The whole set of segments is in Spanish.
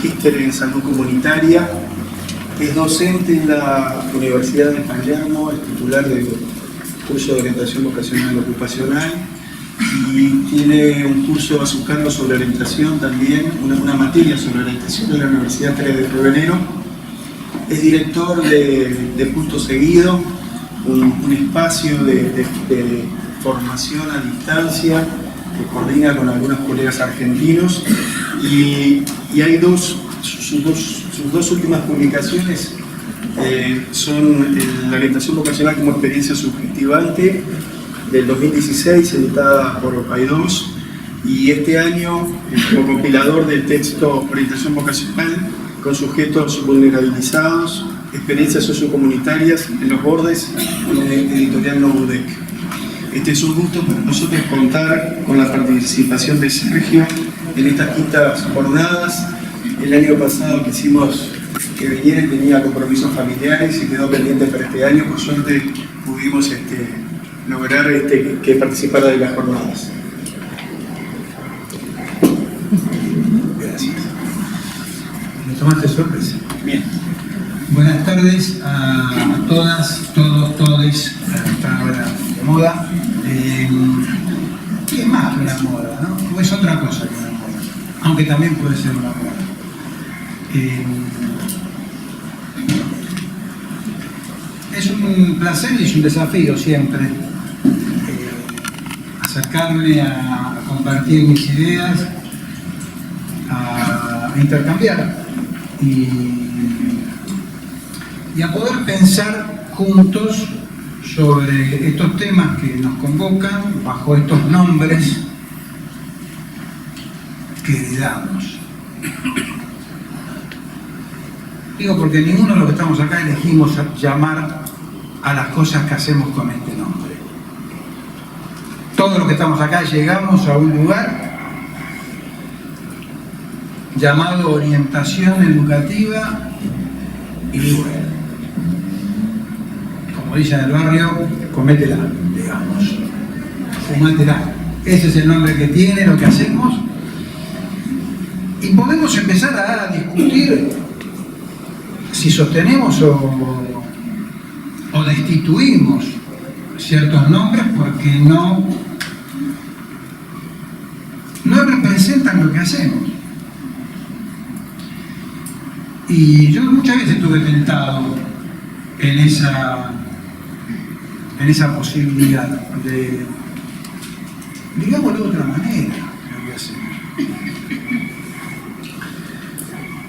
magíster en salud comunitaria, es docente en la Universidad de Palermo, es titular del curso de orientación vocacional ocupacional y tiene un curso a su cargo sobre orientación también, una materia sobre orientación de la Universidad 3 de Febrero. Es director de Punto Seguido, un espacio de formación a distancia que coordina con algunos colegas argentinos y hay sus dos últimas publicaciones son la orientación vocacional como experiencia subjetivante del 2016, editada por Paidós, y este año como compilador del texto Orientación vocacional con sujetos vulnerabilizados, experiencias sociocomunitarias en los bordes, en la editorial Novudec. Este es un gusto para nosotros contar con la participación de Sergio en estas quintas jornadas. El año pasado quisimos que viniera y tenía compromisos familiares y quedó pendiente para este año. Por suerte pudimos lograr que participara de las jornadas. Gracias. ¿Me tomaste sorpresa? Bien. Buenas tardes a todas, todos, todes, a esta hora de moda. ¿Qué es más que una moda, no? O es otra cosa que una moda, aunque también puede ser una moda. Es un placer y es un desafío siempre acercarme a compartir mis ideas, a intercambiar y a poder pensar juntos sobre estos temas que nos convocan bajo estos nombres que heredamos. Digo porque ninguno de los que estamos acá elegimos llamar a las cosas que hacemos con este nombre. Todos los que estamos acá llegamos a un lugar llamado orientación educativa y bueno, como dicen en el barrio, cométela, digamos, fumátela. Ese es el nombre que tiene lo que hacemos y podemos empezar a discutir si sostenemos o destituimos ciertos nombres porque no representan lo que hacemos. Y yo muchas veces estuve tentado en esa posibilidad de, digámoslo de otra manera, lo que hacemos.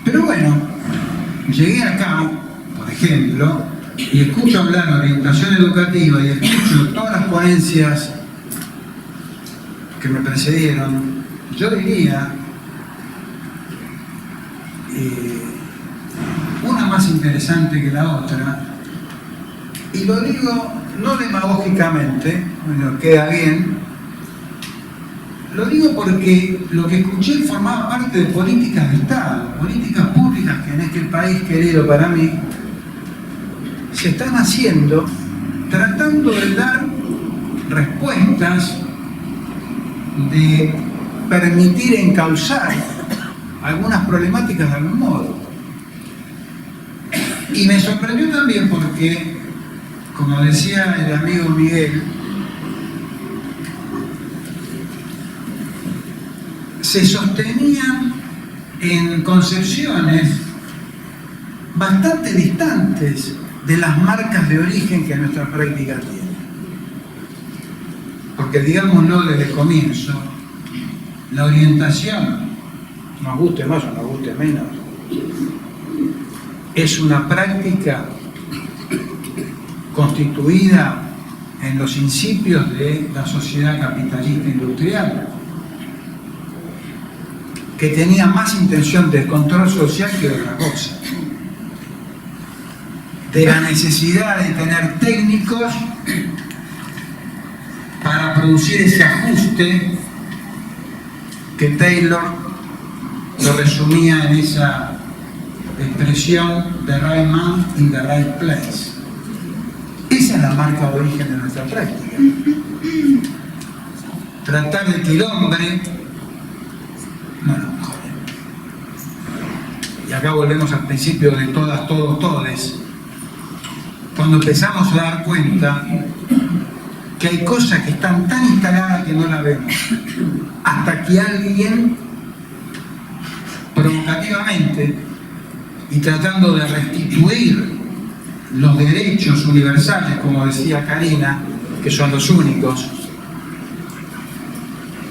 Pero bueno, llegué acá, por ejemplo, y escucho hablar de orientación educativa y escucho todas las ponencias que me precedieron, yo diría una más interesante que la otra, y lo digo no demagógicamente, bueno, queda bien, lo digo porque lo que escuché formaba parte de políticas de Estado, políticas públicas que en este país querido para mí se están haciendo tratando de dar respuestas, de permitir encauzar algunas problemáticas de algún modo. Y me sorprendió también porque, como decía el amigo Miguel, se sostenían en concepciones bastante distantes de las marcas de origen que nuestra práctica tiene. Porque digámoslo desde el comienzo, la orientación, nos guste más o nos guste menos, es una práctica constituida en los principios de la sociedad capitalista industrial, que tenía más intención de control social que otra cosa, de la necesidad de tener técnicos para producir ese ajuste que Taylor lo resumía en esa expresión "the right man in the right place". Esa es la marca de origen de nuestra práctica. Tratar de que el hombre, no, y acá volvemos al principio de todas, todos, todes, cuando empezamos a dar cuenta que hay cosas que están tan instaladas que no las vemos, hasta que alguien provocativamente y tratando de restituir los derechos universales, como decía Karina, que son los únicos,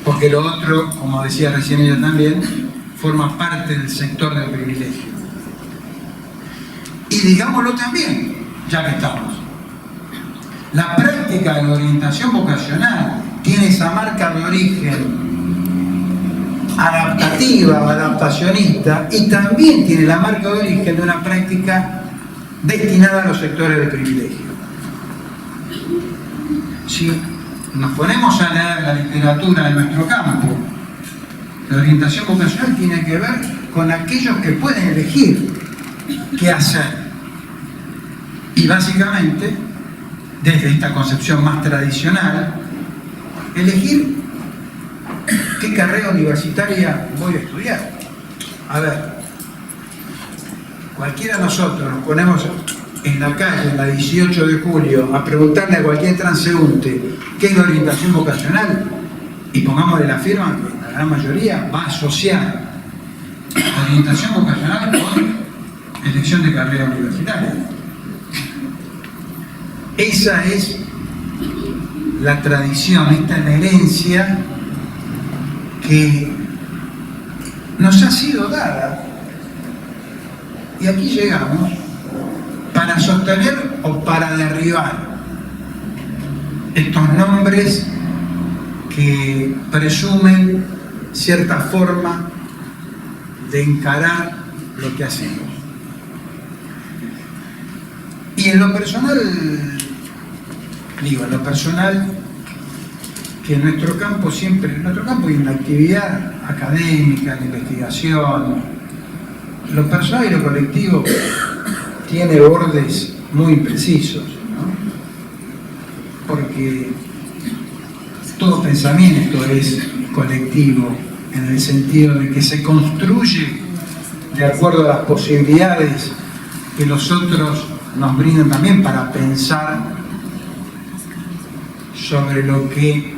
porque lo otro, como decía recién ella también, forma parte del sector del privilegio. Y digámoslo también, ya que estamos, la práctica de la orientación vocacional tiene esa marca de origen adaptativa, adaptacionista, y también tiene la marca de origen de una práctica destinada a los sectores de privilegio. Si nos ponemos a leer la literatura de nuestro campo, la orientación vocacional tiene que ver con aquellos que pueden elegir qué hacer. Y básicamente, desde esta concepción más tradicional, elegir qué carrera universitaria voy a estudiar. A ver, cualquiera de nosotros nos ponemos en la calle, en la 18 de julio, a preguntarle a cualquier transeúnte qué es la orientación vocacional, y pongámosle la firma que la gran mayoría va a asociar orientación vocacional con elección de carrera universitaria. Esa es la tradición, esta es la herencia que nos ha sido dada. Y aquí llegamos para sostener o para derribar estos nombres que presumen cierta forma de encarar lo que hacemos. Y en lo personal, que en nuestro campo siempre, en nuestro campo y en la actividad académica, en la investigación, lo personal y lo colectivo tiene bordes muy imprecisos, ¿no? Porque todo pensamiento es colectivo, en el sentido de que se construye de acuerdo a las posibilidades que los otros nos brindan también para pensar sobre lo que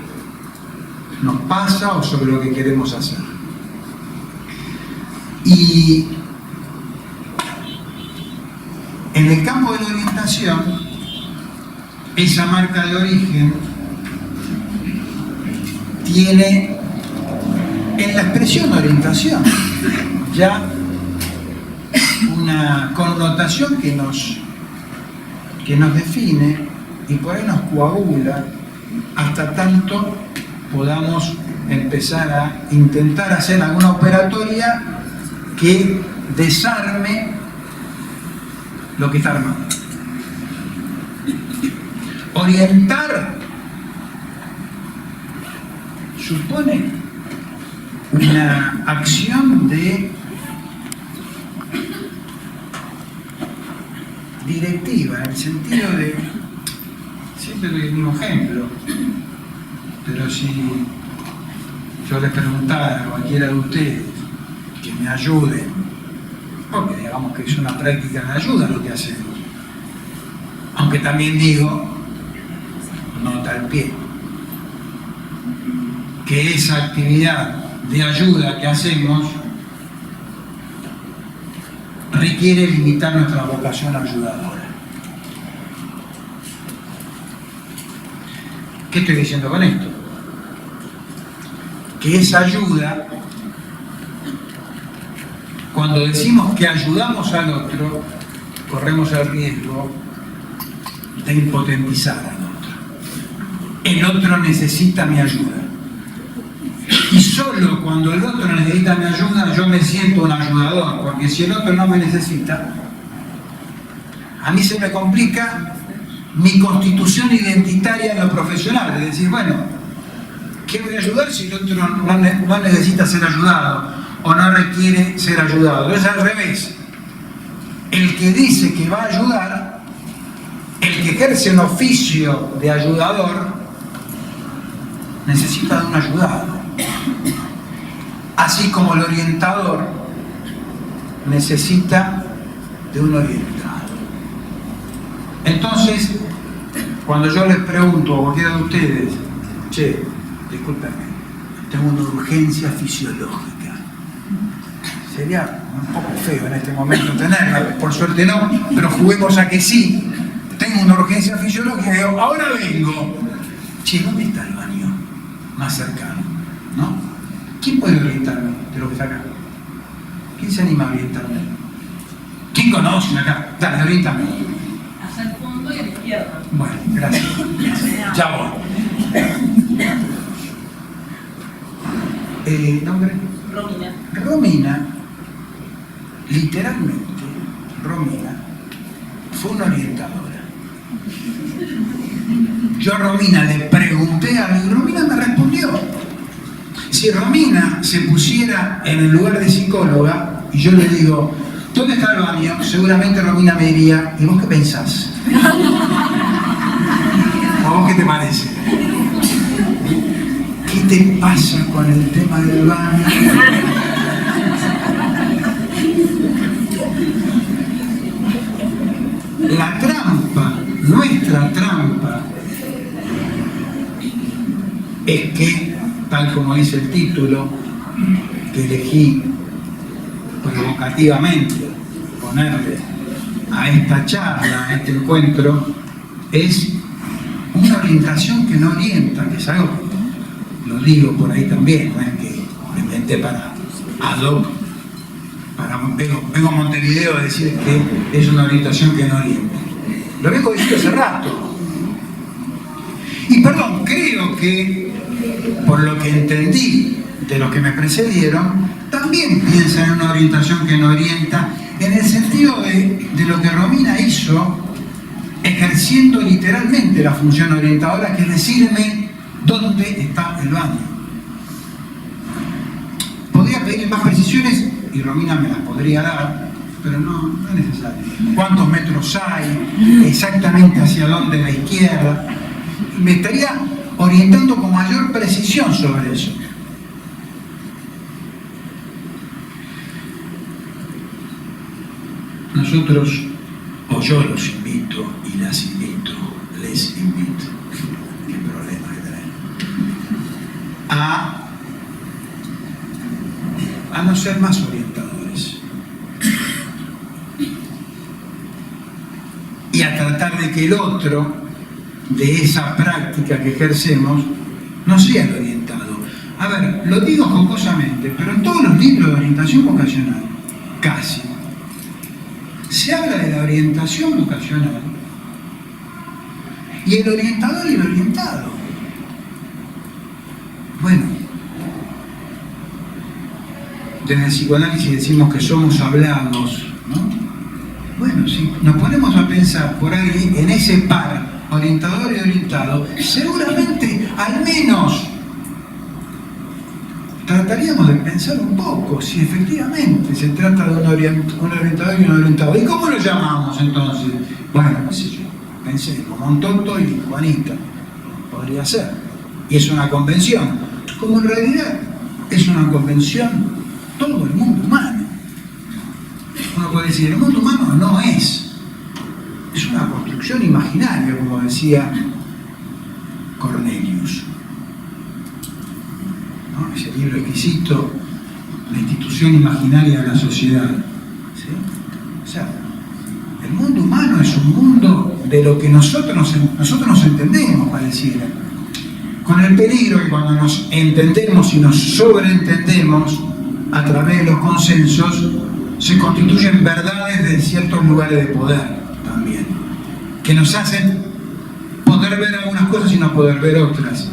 nos pasa o sobre lo que queremos hacer. Y en el campo de la orientación, esa marca de origen tiene en la expresión orientación ya una connotación que nos define y por ahí nos coagula hasta tanto podamos empezar a intentar hacer alguna operatoria que desarme lo que está armado. Orientar supone una acción de directiva, en el sentido de, siempre doy el mismo ejemplo, pero si yo les preguntara a cualquiera de ustedes que me ayuden, porque digamos que es una práctica de ayuda lo que hacemos, aunque también digo, nota al pie, que esa actividad de ayuda que hacemos requiere limitar nuestra vocación ayudadora. ¿Qué estoy diciendo con esto? Que esa ayuda, cuando decimos que ayudamos al otro, corremos el riesgo de impotentizar al otro. El otro necesita mi ayuda. Y solo cuando el otro necesita mi ayuda, yo me siento un ayudador, porque si el otro no me necesita, a mí se me complica mi constitución identitaria en lo profesional. Es decir, bueno, ¿qué voy a ayudar si el otro no necesita ser ayudado o no requiere ser ayudado? Es al revés. El que dice que va a ayudar, el que ejerce un oficio de ayudador, necesita de un ayudado. Así como el orientador necesita de un orientado. Entonces, cuando yo les pregunto a cualquiera de ustedes, che, discúlpenme, tengo una urgencia fisiológica. Sería un poco feo en este momento tenerla, por suerte no, pero juguemos a que sí. Tengo una urgencia fisiológica y digo, ahora vengo. Che, ¿dónde está el baño más cercano? ¿No? ¿Quién puede orientarme de lo que está acá? ¿Quién se anima a orientarme? ¿Quién conoce acá? Dale, orientame. Hacia el fondo y a la izquierda. Bueno, gracias. Ya voy. ¿Nombre? Romina. Romina, literalmente, Romina fue una orientadora. Yo a Romina le pregunté algo y Romina me respondió. Si Romina se pusiera en el lugar de psicóloga y yo le digo, ¿dónde está el baño? Seguramente Romina me diría, ¿y vos qué pensás? ¿A vos qué te parece? ¿Qué te pasa con el tema del baño? La trampa, nuestra trampa, es que, tal como dice el título, que elegí provocativamente ponerle a esta charla, a este encuentro, es una orientación que no orienta, que es algo, lo digo por ahí también, no es que me inventé para ad hoc, vengo a Montevideo a decir que es una orientación que no orienta. Lo vengo diciendo hace rato. Y perdón, creo que, por lo que entendí de los que me precedieron, también piensan en una orientación que no orienta, en el sentido de lo que Romina hizo, ejerciendo literalmente la función orientadora, que es decirme dónde está el baño. Podría pedir más precisiones y Romina me las podría dar, pero no es necesario. ¿Cuántos metros hay? Exactamente hacia dónde la izquierda. Me estaría orientando con mayor precisión sobre eso. Nosotros, o yo los invito y las invito, les invito, qué problema que traen, a no ser más orientadores y a tratar de que el otro, de esa práctica que ejercemos, no sea el orientado. A ver, lo digo jocosamente, pero en todos los libros de orientación vocacional, casi, se habla de la orientación vocacional y el orientador y el orientado. Bueno, desde el psicoanálisis decimos que somos hablados, ¿no? Bueno, si nos ponemos a pensar por ahí en ese par, orientador y orientado, seguramente al menos trataríamos de pensar un poco si efectivamente se trata de un orientador y un orientado. ¿Y cómo lo llamamos entonces? Bueno, qué sé yo, pensé, como un Toto y Juanita, podría ser. Y es una convención, como en realidad es una convención todo el mundo humano. Uno puede decir, el mundo humano no es una construcción imaginaria, como decía Cornelius, ¿no? Ese libro exquisito, La institución imaginaria de la sociedad, ¿sí? O sea, el mundo humano es un mundo de lo que nosotros nos entendemos, pareciera, con el peligro que cuando nos entendemos y nos sobreentendemos a través de los consensos se constituyen verdades de ciertos lugares de poder también, que nos hacen poder ver algunas cosas y no poder ver otras.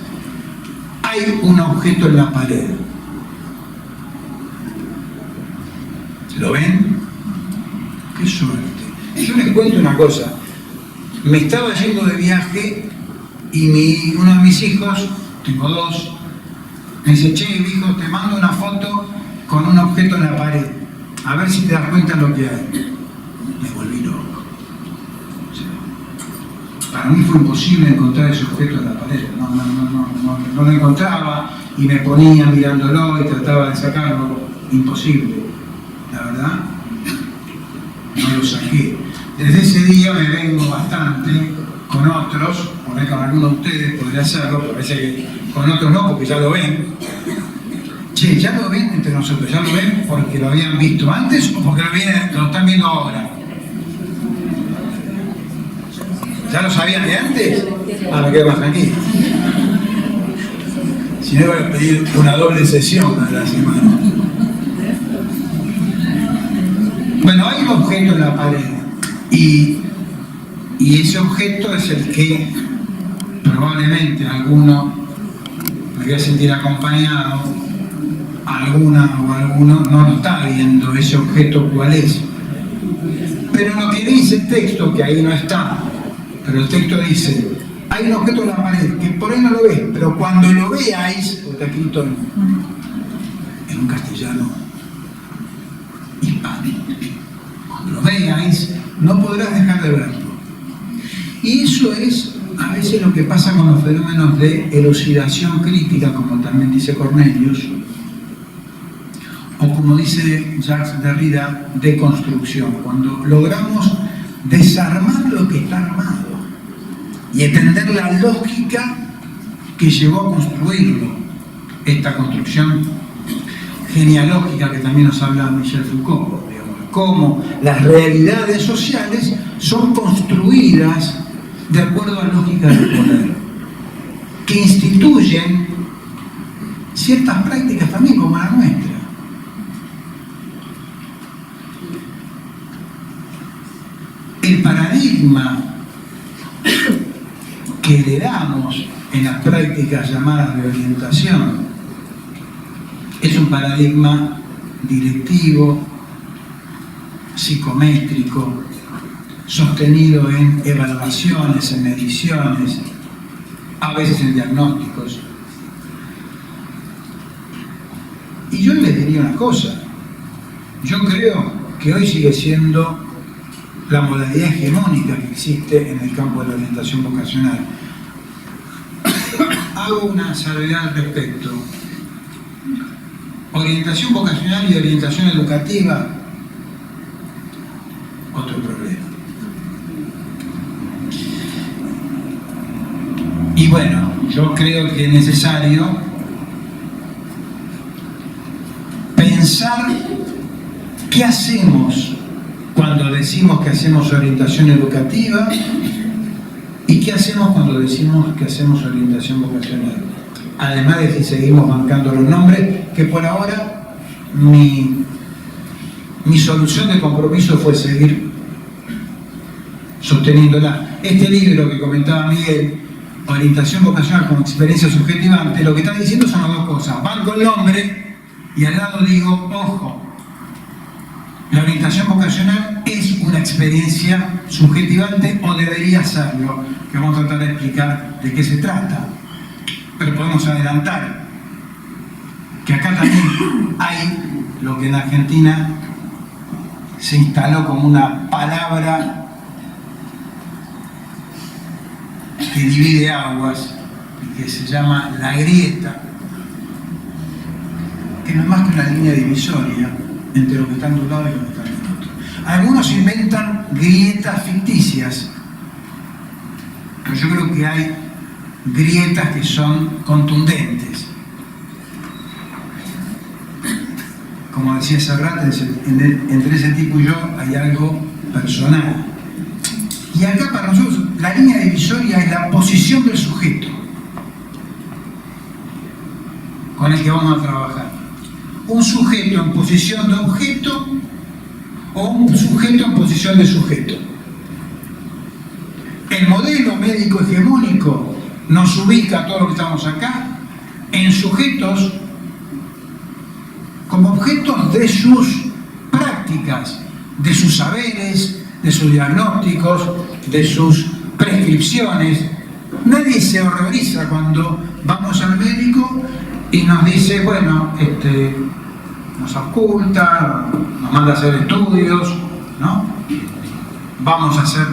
Hay un objeto en la pared. ¿Lo ven? ¡Qué suerte! Yo les cuento una cosa. Me estaba yendo de viaje y uno de mis hijos, tengo dos, me dice, che, hijo, te mando una foto con un objeto en la pared. A ver si te das cuenta de lo que hay. Me volví loco. O sea, para mí fue imposible encontrar ese objeto en la pared. No lo encontraba y me ponía mirándolo y trataba de sacarlo. Imposible, la verdad. desde ese día me vengo bastante con otros, por ahí con algunos de ustedes podría hacerlo, pero parece que con otros no, porque ya lo ven. Che, ya lo ven entre nosotros, ya lo ven porque lo habían visto antes o porque lo están viendo ahora. ¿Ya lo sabían de antes? Ah, me quedo más tranquilo. Si no, voy a pedir una doble sesión a la semana. Bueno, hay un objeto en la pared y ese objeto es el que probablemente alguno me voy a sentir acompañado, alguna o alguno no lo está viendo ese objeto cuál es. Pero lo que dice el texto, que ahí no está, pero el texto dice, hay un objeto en la pared que por ahí no lo ves, pero cuando lo veáis, está escrito en un castellano hispano, cuando lo veáis, no podrás dejar de verlo. Y eso es a veces lo que pasa con los fenómenos de elucidación crítica, como también dice Cornelius, o como dice Jacques Derrida, de construcción, cuando logramos desarmar lo que está armado y entender la lógica que llevó a construirlo, esta construcción genealógica que también nos habla Michel Foucault, digamos, cómo las realidades sociales son construidas de acuerdo a lógicas de poder, que instituyen ciertas prácticas también como la nuestra. El paradigma que heredamos en las prácticas llamadas de orientación es un paradigma directivo, psicométrico, sostenido en evaluaciones, en mediciones, a veces en diagnósticos. Y yo les diría una cosa, yo creo que hoy sigue siendo la modalidad hegemónica que existe en el campo de la orientación vocacional. Hago una salvedad al respecto. Orientación vocacional y orientación educativa, otro problema. Y bueno, yo creo que es necesario pensar qué hacemos cuando decimos que hacemos orientación educativa y qué hacemos cuando decimos que hacemos orientación vocacional. Además de si seguimos bancando los nombres, que por ahora mi solución de compromiso fue seguir sosteniéndola. Este libro que comentaba Miguel, Orientación vocacional como experiencia subjetivante, lo que está diciendo son las dos cosas. Banco el nombre y al lado digo, ojo, la orientación vocacional es una experiencia subjetivante o debería serlo, que vamos a tratar de explicar de qué se trata. Pero podemos adelantar que acá también hay lo que en Argentina se instaló como una palabra que divide aguas, que se llama la grieta, que no es más que una línea divisoria entre lo que están de un lado y lo que están del otro. Algunos inventan grietas ficticias, pero yo creo que hay grietas que son contundentes. Como decía Sócrates, entre ese tipo y yo hay algo personal. Y acá para nosotros la línea divisoria es la posición del sujeto con el que vamos a trabajar. Un sujeto en posición de objeto o un sujeto en posición de sujeto. El modelo médico hegemónico nos ubica a todos los que estamos acá en sujetos como objetos de sus prácticas, de sus saberes, de sus diagnósticos, de sus prescripciones. Nadie se horroriza cuando vamos al médico y nos dice, bueno, nos oculta, nos manda a hacer estudios, ¿no? Vamos a hacer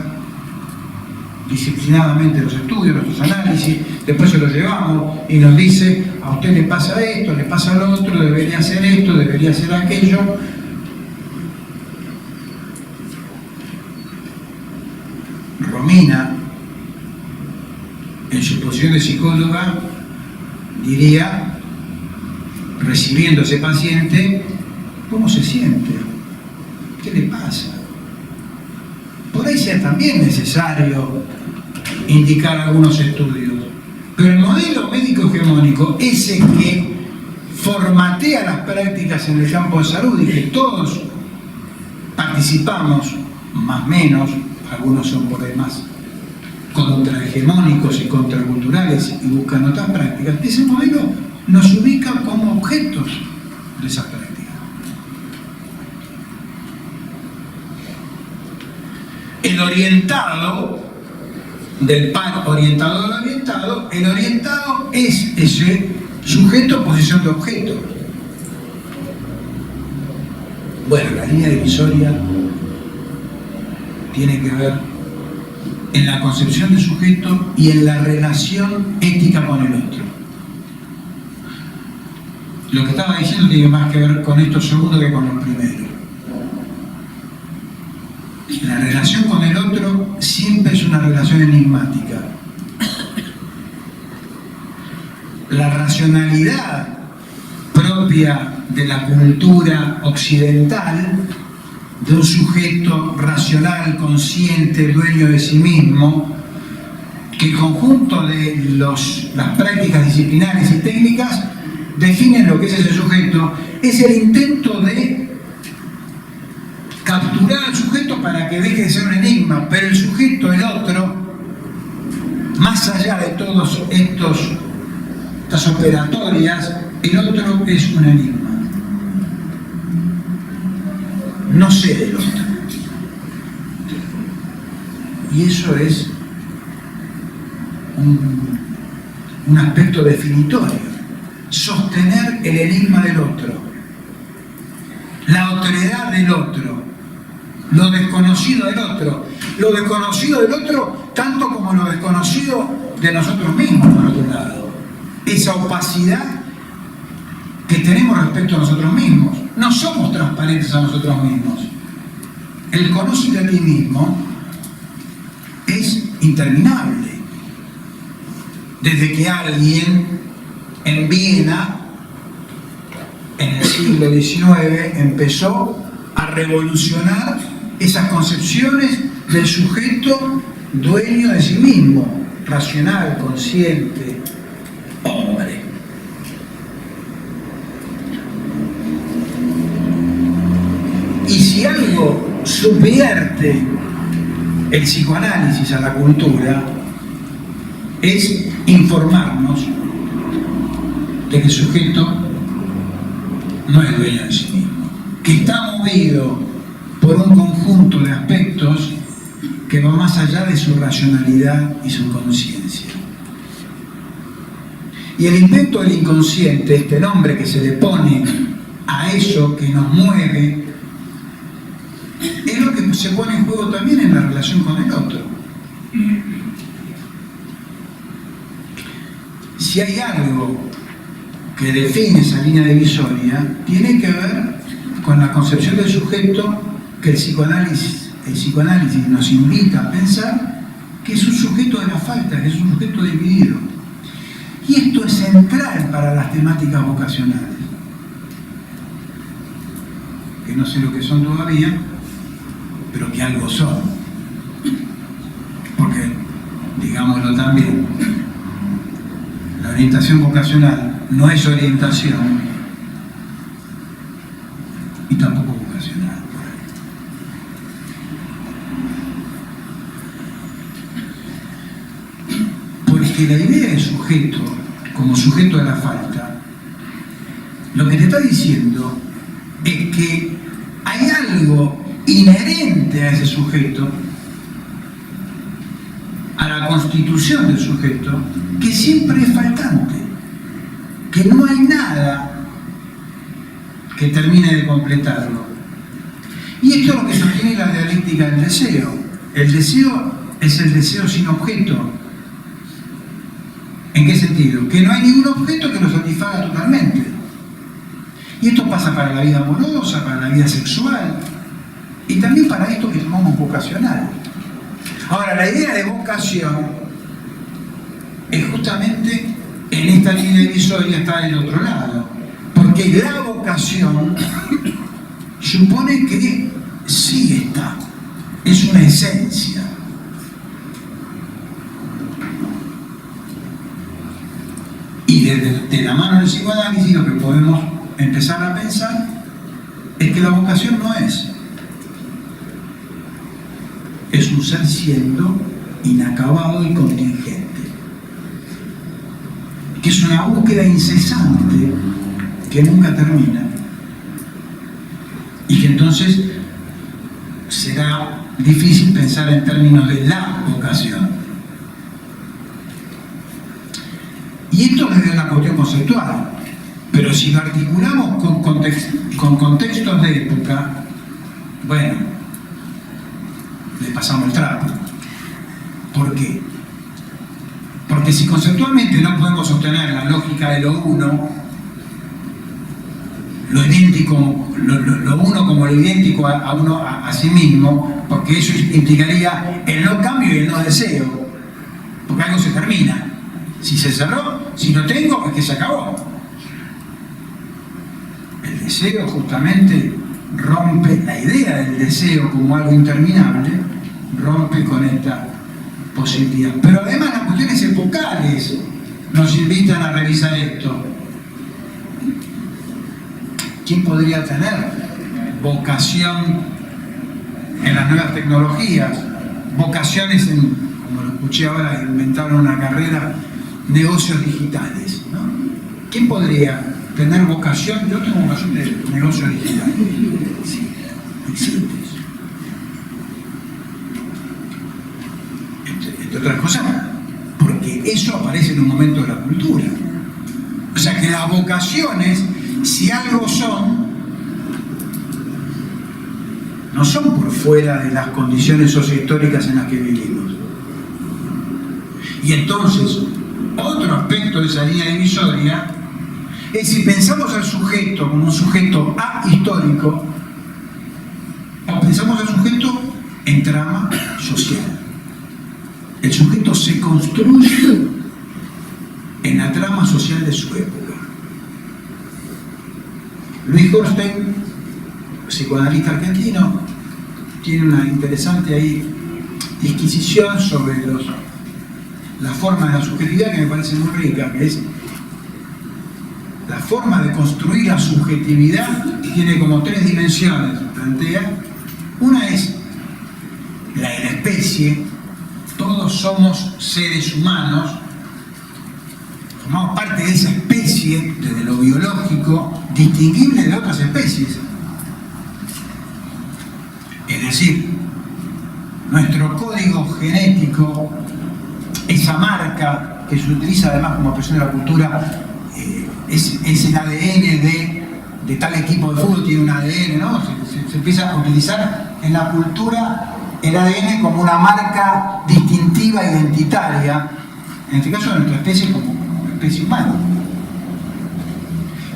disciplinadamente los estudios, los análisis, después se los llevamos y nos dice, a usted le pasa esto, le pasa lo otro, debería hacer esto, debería hacer aquello. Romina, en su posición de psicóloga, diría, recibiendo a ese paciente, ¿cómo se siente? ¿Qué le pasa? Por ahí sea también necesario indicar algunos estudios, pero el modelo médico hegemónico, ese que formatea las prácticas en el campo de salud y que todos participamos, más o menos, algunos son por ahí más contrahegemónicos y contraculturales y buscan otras prácticas, ese modelo nos ubica como objetos de esas prácticas. El orientado, del par orientado al orientado, el orientado es ese sujeto posición de objeto. Bueno, la línea divisoria tiene que ver en la concepción del sujeto y en la relación ética con el otro. Lo que estaba diciendo tiene más que ver con esto segundo que con lo primero. La relación con el otro siempre es una relación enigmática. La racionalidad propia de la cultura occidental, de un sujeto racional, consciente, dueño de sí mismo, que el conjunto de las prácticas disciplinares y técnicas definen lo que es ese sujeto, es el intento de capturar al sujeto para que deje de ser un enigma, pero el sujeto, el otro, más allá de todas estas operatorias, el otro es un enigma. No sé del otro. Y eso es un aspecto definitorio. Sostener el enigma del otro, la otredad del otro, lo desconocido del otro, lo desconocido del otro tanto como lo desconocido de nosotros mismos, por otro lado. Esa opacidad que tenemos respecto a nosotros mismos. No somos transparentes a nosotros mismos. El conócete a ti mismo es interminable. Desde que alguien en Viena, en el siglo XIX, empezó a revolucionar esas concepciones del sujeto dueño de sí mismo, racional, consciente, hombre. Y si algo subvierte el psicoanálisis a la cultura, es informarnos de que el sujeto no es dueño de sí mismo, que está movido por un conjunto de aspectos que va más allá de su racionalidad y su conciencia. Y el invento del inconsciente, este nombre que se le pone a eso que nos mueve, es lo que se pone en juego también en la relación con el otro. Si hay algo que define esa línea divisoria, tiene que ver con la concepción del sujeto que el psicoanálisis nos invita a pensar que es un sujeto de la falta, que es un sujeto dividido. Y esto es central para las temáticas vocacionales, que no sé lo que son todavía, pero que algo son. Porque, digámoslo también, la orientación vocacional no es orientación y tampoco vocacional. Porque la idea de sujeto, como sujeto de la falta, lo que te está diciendo es que hay algo inherente a ese sujeto, a la constitución del sujeto, que siempre es faltante, que no hay nada que termine de completarlo. Y esto es lo que sostiene la dialéctica del deseo. El deseo es el deseo sin objeto. ¿En qué sentido? Que no hay ningún objeto que lo satisfaga totalmente. Y esto pasa para la vida amorosa, para la vida sexual, y también para esto que llamamos vocacional. Ahora, la idea de vocación es justamente en esta línea divisoria está del otro lado, porque la vocación supone que sí está, es una esencia. Y de la mano del psicoanálisis lo que podemos empezar a pensar es que la vocación no es un ser siendo inacabado y contingente, que es una búsqueda incesante que nunca termina y que entonces será difícil pensar en términos de la vocación. Y esto desde una cuestión conceptual, pero si lo articulamos con contextos de época, bueno, le pasamos el trapo. ¿Por qué? Porque si conceptualmente no podemos sostener la lógica de lo uno, lo idéntico, lo uno como lo idéntico a uno a sí mismo, porque eso implicaría el no cambio y el no deseo, porque algo se termina. Si se cerró, si no tengo, es que se acabó. El deseo justamente rompe la idea del deseo como algo interminable, rompe con esta posibilidad. Pero además las cuestiones epocales nos invitan a revisar esto. ¿Quién podría tener vocación en las nuevas tecnologías? Vocaciones en, como lo escuché ahora, inventaron una carrera, negocios digitales, ¿no? ¿Quién podría tener vocación? Yo tengo vocación de negocios digitales. Sí, existe eso. Entre otras cosas, porque eso aparece en un momento de la cultura. O sea que las vocaciones, si algo son, no son por fuera de las condiciones sociohistóricas en las que vivimos. Y entonces, otro aspecto de esa línea divisoria es si pensamos al sujeto como un sujeto ahistórico o pensamos al sujeto en trama social. El sujeto se construye en la trama social de su época. Luis Goldstein, psicoanalista argentino, tiene una interesante ahí disquisición sobre la forma de la subjetividad que me parece muy rica, que es la forma de construir la subjetividad. Tiene como tres dimensiones, plantea. Una es la de la especie. Todos somos seres humanos, formamos parte de esa especie, desde lo biológico, distinguible de otras especies. Es decir, nuestro código genético, esa marca que se utiliza además como expresión de la cultura, es el ADN de tal equipo de fútbol, tiene un ADN, ¿no? Se empieza a utilizar en la cultura el ADN como una marca distintiva, identitaria, en este caso de nuestra especie como especie humana.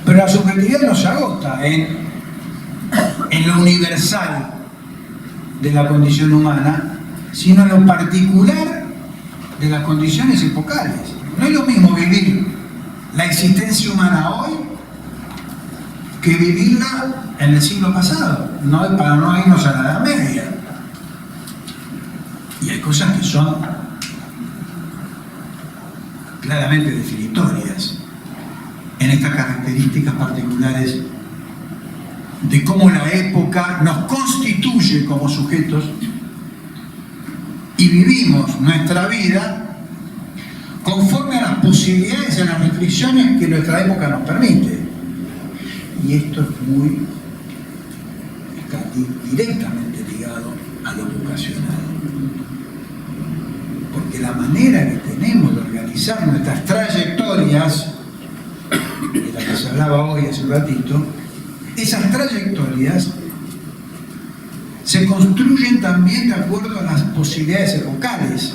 Pero la subjetividad no se agota en lo universal de la condición humana, sino en lo particular de las condiciones epocales. No es lo mismo vivir la existencia humana hoy que vivirla en el siglo pasado, para no irnos a la Edad Media. Y hay cosas que son claramente definitorias en estas características particulares de cómo la época nos constituye como sujetos y vivimos nuestra vida conforme a las posibilidades y a las restricciones que nuestra época nos permite. Y esto está directamente ligado a lo vocacional. Porque la manera que tenemos de organizar nuestras trayectorias, de las que se hablaba hoy hace un ratito, esas trayectorias se construyen también de acuerdo a las posibilidades epocales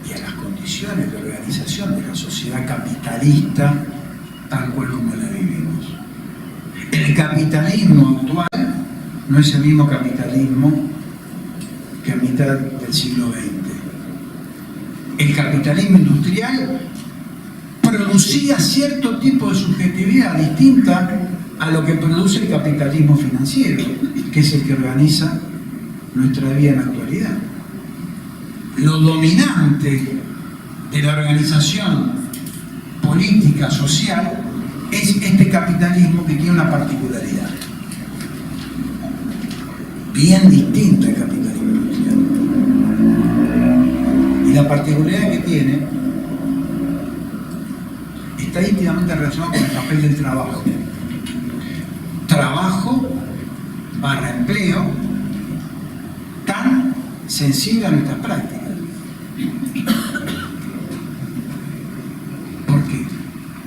y a las condiciones de organización de la sociedad capitalista tal cual como la vivimos. El capitalismo actual no es el mismo capitalismo que a mitad del siglo XX. El capitalismo industrial producía cierto tipo de subjetividad distinta a lo que produce el capitalismo financiero, que es el que organiza nuestra vida en la actualidad. Lo dominante de la organización política, social, es este capitalismo que tiene una particularidad bien distinta al capitalismo industrial. Y la particularidad que tiene está íntimamente relacionada con el papel del trabajo. Trabajo barra empleo, tan sensible a nuestras prácticas. ¿Por qué?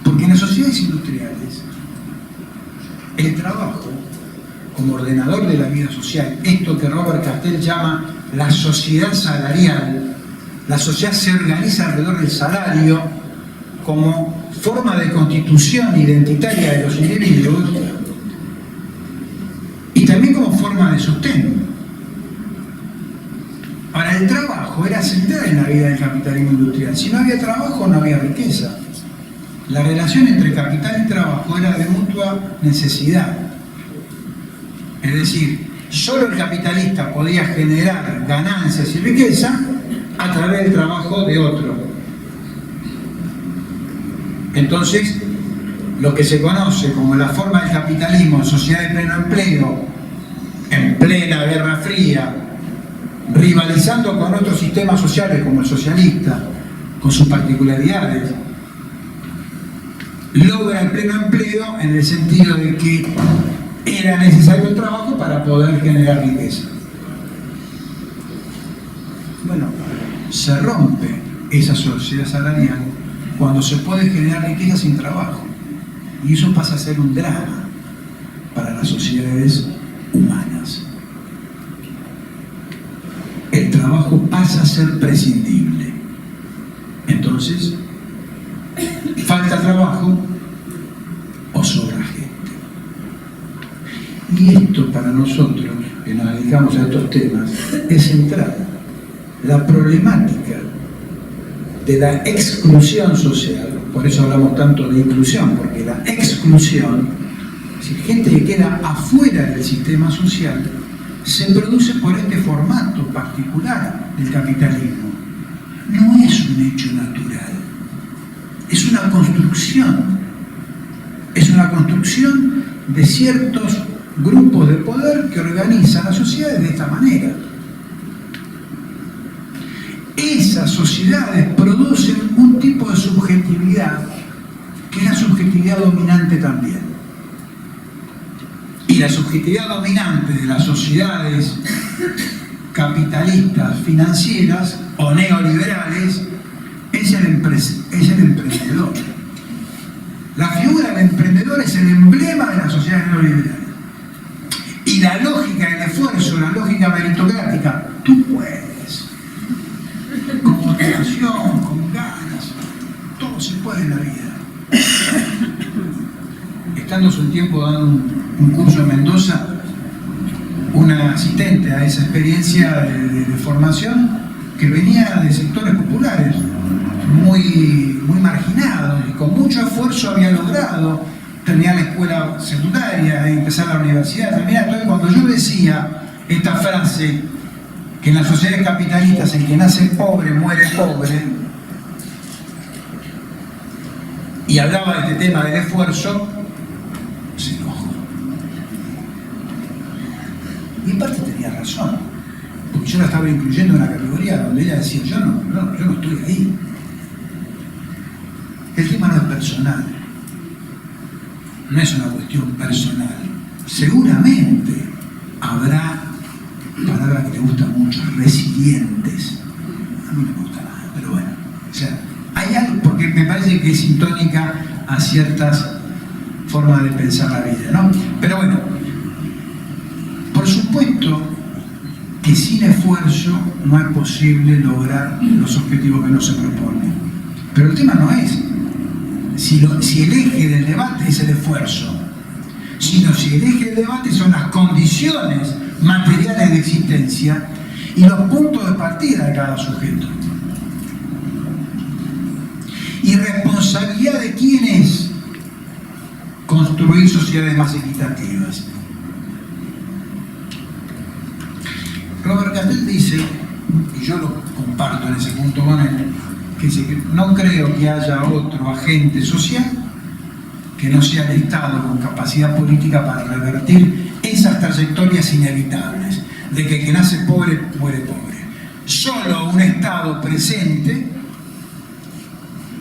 Porque en las sociedades industriales el trabajo, como ordenador de la vida social, esto que Robert Castell llama la sociedad salarial, la sociedad se organiza alrededor del salario como forma de constitución identitaria de los individuos y también como forma de sustento. Ahora, el trabajo era central en la vida del capitalismo industrial. Si no había trabajo, no había riqueza. La relación entre capital y trabajo era de mutua necesidad. Es decir, solo el capitalista podía generar ganancias y riqueza a través del trabajo de otro. Entonces, lo que se conoce como la forma del capitalismo en sociedad de pleno empleo, en plena Guerra Fría, rivalizando con otros sistemas sociales como el socialista, con sus particularidades, logra el pleno empleo en el sentido de que era necesario el trabajo para poder generar riqueza. Bueno, se rompe esa sociedad salarial cuando se puede generar riqueza sin trabajo. Y eso pasa a ser un drama para las sociedades humanas. El trabajo pasa a ser prescindible. Entonces, falta trabajo o sobra gente. Y esto para nosotros, que nos dedicamos a estos temas, es central. La problemática de la exclusión social, por eso hablamos tanto de inclusión, porque la exclusión, es decir, gente que queda afuera del sistema social, se produce por este formato particular del capitalismo. No es un hecho natural, es una construcción. Es una construcción de ciertos grupos de poder que organizan las sociedades de esta manera. Esas sociedades producen un tipo de subjetividad que es la subjetividad dominante también. Y la subjetividad dominante de las sociedades capitalistas, financieras o neoliberales es el emprendedor. La figura del emprendedor es el emblema de las sociedades neoliberales. Y la lógica del esfuerzo, la lógica meritocrática, tú puedes. Con motivación, con ganas, todo se puede en la vida. Estando hace un tiempo dando un curso en Mendoza, una asistente a esa experiencia de formación que venía de sectores populares, muy marginados, y con mucho esfuerzo había logrado terminar la escuela secundaria, empezar la universidad, terminar todo. Y cuando yo decía esta frase, que en las sociedades capitalistas el que nace pobre muere pobre, y hablaba de este tema del esfuerzo, se enojó. Y en parte tenía razón, porque yo la estaba incluyendo en una categoría donde ella decía, yo no estoy ahí. El tema no es personal, no es una cuestión personal. Seguramente habrá palabras que le gustan mucho, resilientes. A mí no me gusta nada, pero bueno. O sea, hay algo, porque me parece que es sintónica a ciertas formas de pensar la vida, ¿no? Pero bueno, por supuesto que sin esfuerzo no es posible lograr los objetivos que uno se propone. Pero el tema no es si el eje del debate es el esfuerzo, sino si el eje del debate son las condiciones materiales de existencia y los puntos de partida de cada sujeto. Y responsabilidad de quién es construir sociedades más equitativas. Robert Castel dice, y yo lo comparto en ese punto con él, que dice que no creo que haya otro agente social que no sea el Estado con capacidad política para revertir esas trayectorias inevitables de que el que nace pobre muere pobre. Solo un Estado presente,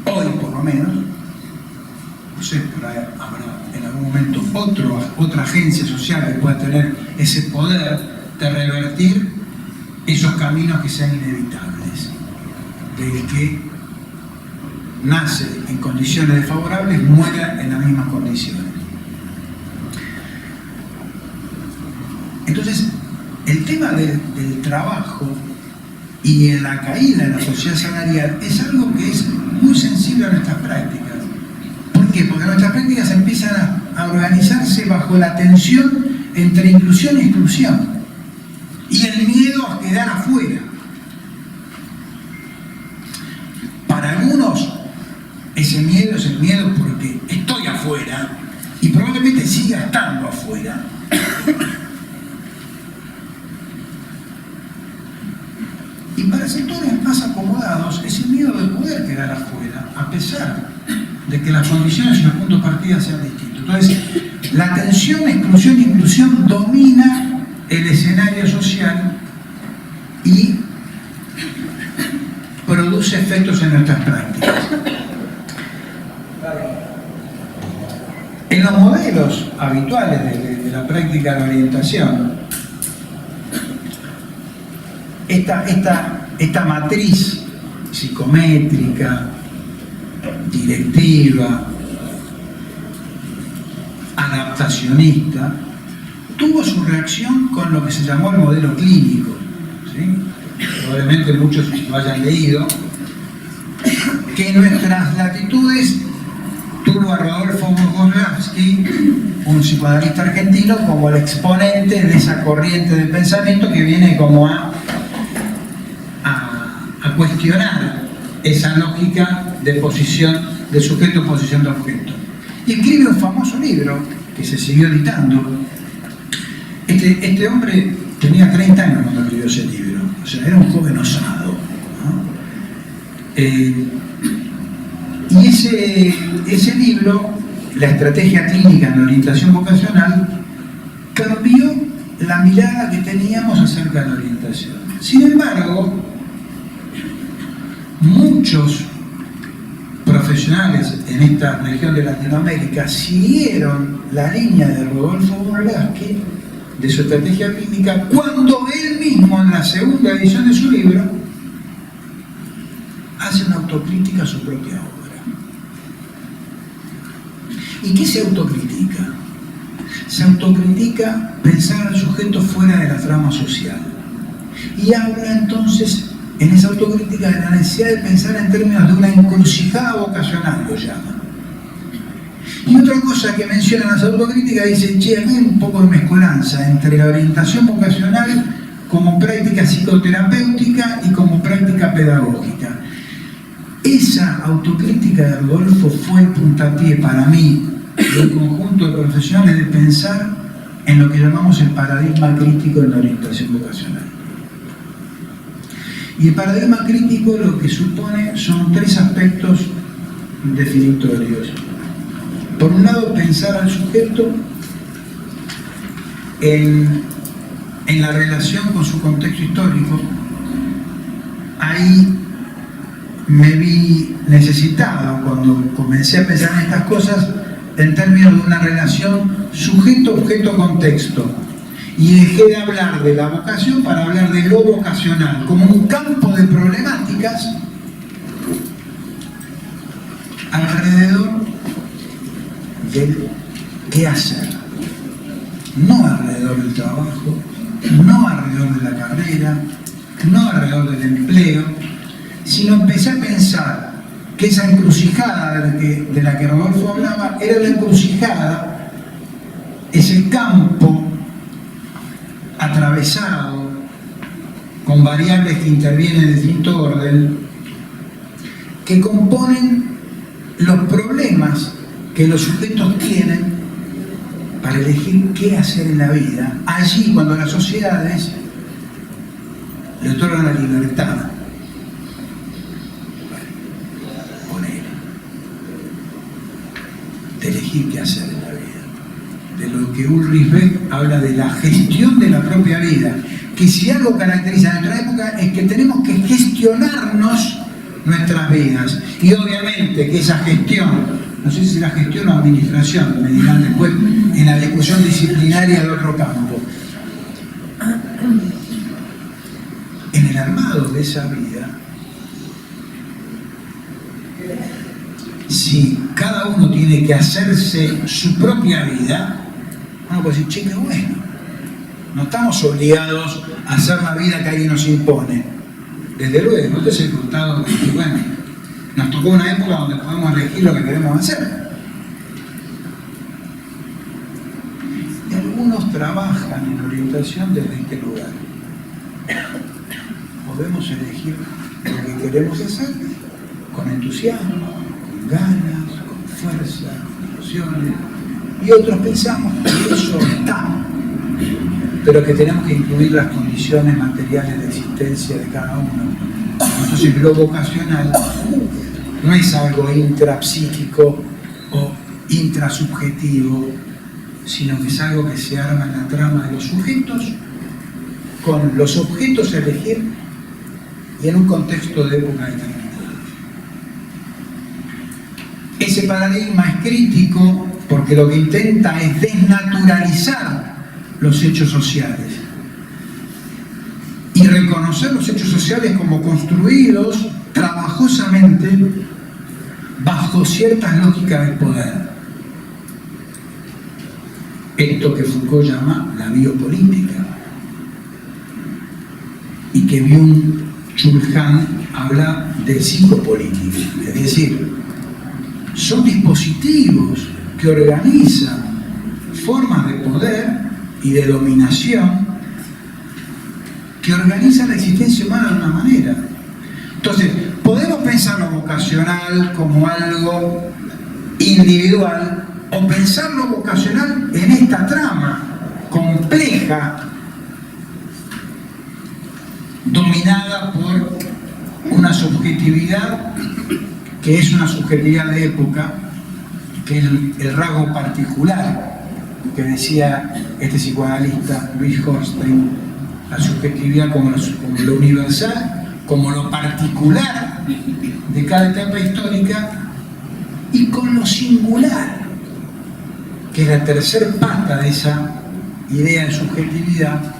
hoy por lo menos, no sé, pero habrá en algún momento otra agencia social que pueda tener ese poder de revertir esos caminos que sean inevitables, del que nace en condiciones desfavorables, muera en las mismas condiciones. Entonces, el tema del trabajo y de la caída de la sociedad salarial es algo que es muy sensible a nuestras prácticas. ¿Por qué? Porque nuestras prácticas empiezan a organizarse bajo la tensión entre inclusión e exclusión y el miedo a quedar afuera. Para algunos ese miedo es el miedo porque estoy afuera y probablemente siga estando afuera. Y para sectores más acomodados es el miedo de poder quedar afuera, a pesar de que las condiciones y los puntos de partida sean distintos. Entonces, la tensión, exclusión e inclusión domina el escenario social y produce efectos en nuestras prácticas. En los modelos habituales de la práctica de la orientación, esta matriz psicométrica, directiva, adaptacionista, tuvo su reacción con lo que se llamó el modelo clínico, ¿sí? Probablemente muchos lo hayan leído, que en nuestras latitudes tuvo a Rodolfo Vygotsky, un psicoanalista argentino, como el exponente de esa corriente de pensamiento que viene como a cuestionar esa lógica de posición de sujeto, posición de objeto. Y escribe un famoso libro que se siguió editando. Este hombre tenía 30 años cuando escribió ese libro, o sea, era un joven osado, ¿no? Y ese libro, la estrategia clínica en la orientación vocacional, cambió la mirada que teníamos acerca de la orientación. Sin embargo, muchos profesionales en esta región de Latinoamérica siguieron la línea de Rodolfo Vygotsky, de su estrategia clínica, cuando él mismo en la segunda edición de su libro hace una autocrítica a su propia obra. ¿Y qué se autocritica? Se autocritica pensar al sujeto fuera de la trama social. Y habla entonces en esa autocrítica de la necesidad de pensar en términos de una encrucijada vocacional, lo llama. Y otra cosa que menciona en esa autocrítica dice, che, aquí hay un poco de mezcolanza entre la orientación vocacional como práctica psicoterapéutica y como práctica pedagógica. Esa autocrítica de Rodolfo fue el puntapié para mí del conjunto de profesionales de pensar en lo que llamamos el paradigma crítico de la orientación vocacional. Y el paradigma crítico lo que supone son tres aspectos definitorios. Por un lado, pensar al sujeto en la relación con su contexto histórico. Ahí me vi necesitado, cuando comencé a pensar en estas cosas, en términos de una relación sujeto-objeto-contexto. Y dejé de hablar de la vocación para hablar de lo vocacional, como un campo de problemáticas alrededor del qué hacer. No alrededor del trabajo, no alrededor de la carrera, no alrededor del empleo, sino empecé a pensar que esa encrucijada de la que Rodolfo hablaba era la encrucijada ese campo atravesado con variables que intervienen de distinto orden, que componen los problemas que los sujetos tienen para elegir qué hacer en la vida. Allí, cuando las sociedades le otorgan la libertad, de elegir qué hacer en la vida. De lo que Ulrich Beck habla de la gestión de la propia vida, que si algo caracteriza a nuestra época es que tenemos que gestionarnos nuestras vidas. Y obviamente que esa gestión, no sé si la gestión o administración, me dirán después en la discusión disciplinaria de otro campo, en el armado de esa vida, si cada uno tiene que hacerse su propia vida, uno puede decir, che, qué bueno, no estamos obligados a hacer la vida que alguien nos impone. Desde luego, este es el resultado de que, bueno, nos tocó una época donde podemos elegir lo que queremos hacer. Y algunos trabajan en orientación desde este lugar. Podemos elegir lo que queremos hacer con entusiasmo, ganas, con fuerza, con ilusiones, y otros pensamos que eso está, pero que tenemos que incluir las condiciones materiales de existencia de cada uno. Entonces lo vocacional no es algo intrapsíquico o intrasubjetivo, sino que es algo que se arma en la trama de los sujetos, con los objetos a elegir y en un contexto de época determinada. Ese paradigma es crítico porque lo que intenta es desnaturalizar los hechos sociales y reconocer los hechos sociales como construidos trabajosamente bajo ciertas lógicas del poder. Esto que Foucault llama la biopolítica y que Byung-Chul Han habla de psicopolítica, es decir, son dispositivos que organizan formas de poder y de dominación que organizan la existencia humana de una manera. Entonces, podemos pensar lo vocacional como algo individual o pensar lo vocacional en esta trama compleja dominada por una subjetividad que es una subjetividad de época, que es el rasgo particular que decía este psicoanalista Luis Horstein, la subjetividad como lo universal, como lo particular de cada etapa histórica, y con lo singular, que es la tercer pata de esa idea de subjetividad,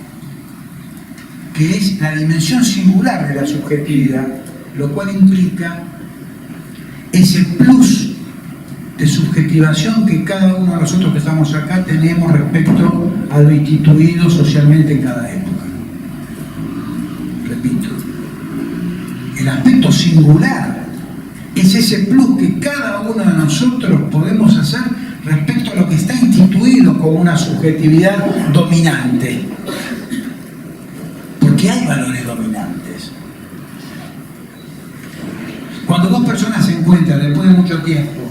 que es la dimensión singular de la subjetividad, lo cual implica ese plus de subjetivación que cada uno de nosotros que estamos acá tenemos respecto a lo instituido socialmente en cada época. Repito, el aspecto singular es ese plus que cada uno de nosotros podemos hacer respecto a lo que está instituido como una subjetividad dominante. Porque hay valores dominantes. Cuando dos personas se encuentran después de mucho tiempo,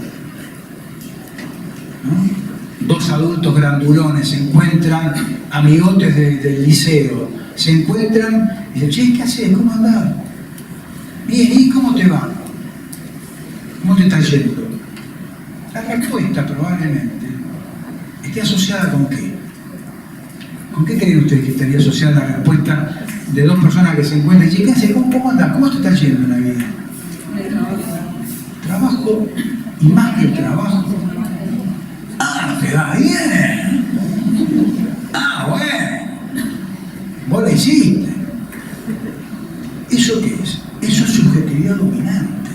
¿no? Dos adultos grandulones se encuentran, amigotes del liceo, se encuentran y dicen, che, ¿qué haces? ¿Cómo andás? Bien, ¿y cómo te va? ¿Cómo te está yendo? La respuesta probablemente esté asociada con qué. ¿Con qué creen ustedes que estaría asociada la respuesta de dos personas que se encuentran y dicen, ¿qué haces? ¿Cómo andás? ¿Cómo te está yendo en la vida? Trabajo, y más que el trabajo. Ah, te va bien. Ah, bueno. Vos la hiciste. ¿Eso qué es? Eso es subjetividad dominante.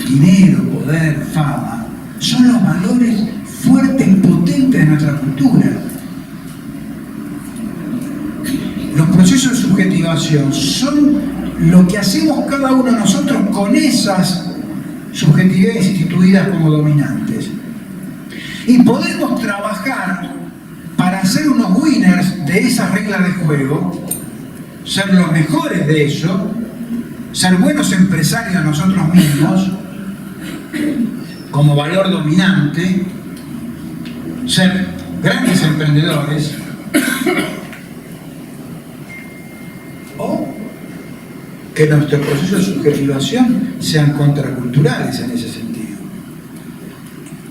Dinero, poder, fama, son los valores fuertes, potentes de nuestra cultura. Los procesos de subjetivación son lo que hacemos cada uno de nosotros con esas subjetividades instituidas como dominantes. Y podemos trabajar para ser unos winners de esas reglas de juego, ser los mejores de eso, ser buenos empresarios nosotros mismos, como valor dominante, ser grandes emprendedores, o que nuestros procesos de subjetivación sean contraculturales en ese sentido,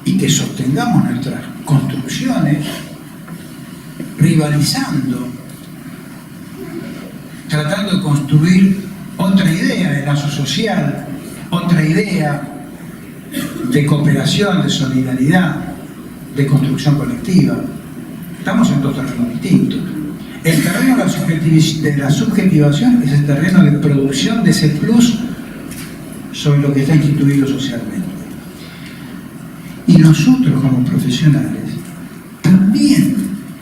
y que sostengamos nuestras construcciones rivalizando, tratando de construir otra idea de lazo social, otra idea de cooperación, de solidaridad, de construcción colectiva. Estamos en dos terrenos distintos. El terreno de la subjetivación es el terreno de producción de ese plus sobre lo que está instituido socialmente. Y nosotros como profesionales también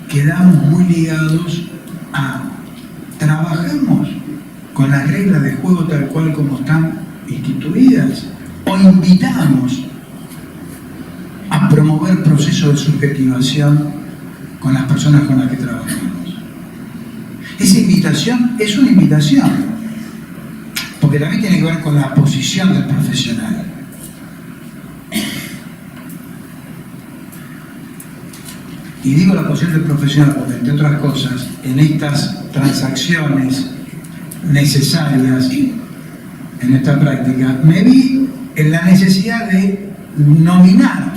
quedamos muy ligados a trabajamos con las reglas de juego tal cual como están instituidas, o invitamos a promover procesos de subjetivación con las personas con las que trabajamos. Esa invitación es una invitación, porque también tiene que ver con la posición del profesional. Y digo la posición del profesional porque, entre otras cosas, en estas transacciones necesarias en esta práctica, me vi en la necesidad de nominar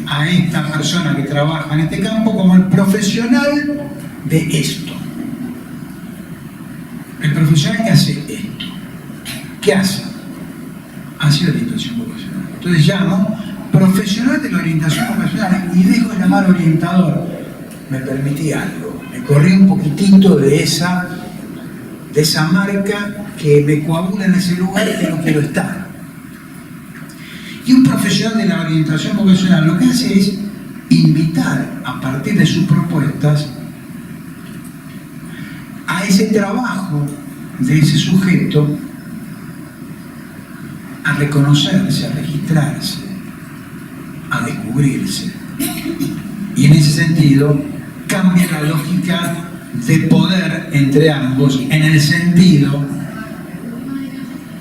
a esta persona que trabaja en este campo como el profesional de esto. El profesional que hace esto. ¿Qué hace? Hace orientación vocacional. Entonces llamo profesional de la orientación vocacional y dejo de llamar orientador. Me permití algo, me corrí un poquitito de esa marca que me coagula en ese lugar y que no quiero estar. Y un profesional de la orientación vocacional lo que hace es invitar a partir de sus propuestas a ese trabajo de ese sujeto a reconocerse, a registrarse, a descubrirse. Y en ese sentido cambia la lógica de poder entre ambos en el sentido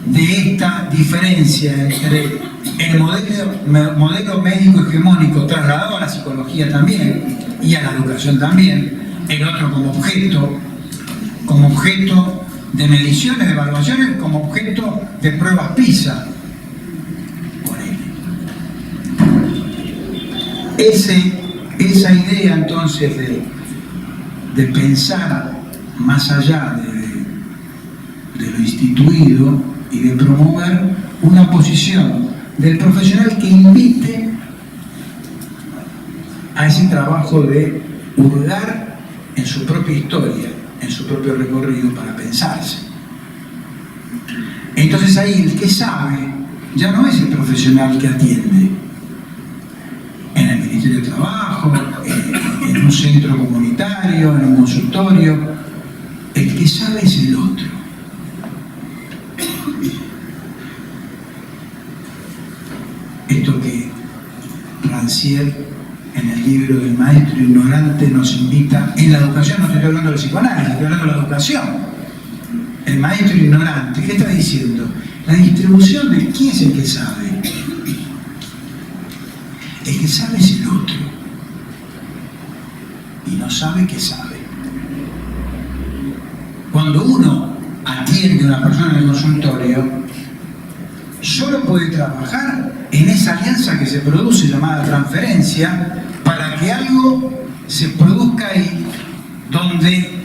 de esta diferencia entre el modelo médico hegemónico trasladado a la psicología también y a la educación también, el otro como objeto de mediciones, de evaluaciones, como objeto de pruebas PISA. Esa idea entonces de pensar más allá de lo instituido y de promover una posición del profesional que invite a ese trabajo de hurgar en su propia historia, en su propio recorrido para pensarse. Entonces ahí el que sabe ya no es el profesional que atiende en el Ministerio de Trabajo, en un centro comunitario, en un consultorio. El que sabe es el otro. Esto que Rancière en el libro del maestro ignorante nos invita, en la educación, no estoy hablando del psicoanálisis, estoy hablando de la educación. El maestro ignorante, ¿qué está diciendo? La distribución de quién es el que sabe. El que sabe es el otro. Y no sabe que sabe. Cuando uno atiende a una persona en el consultorio, solo puede trabajar en esa alianza que se produce llamada transferencia para que algo se produzca ahí donde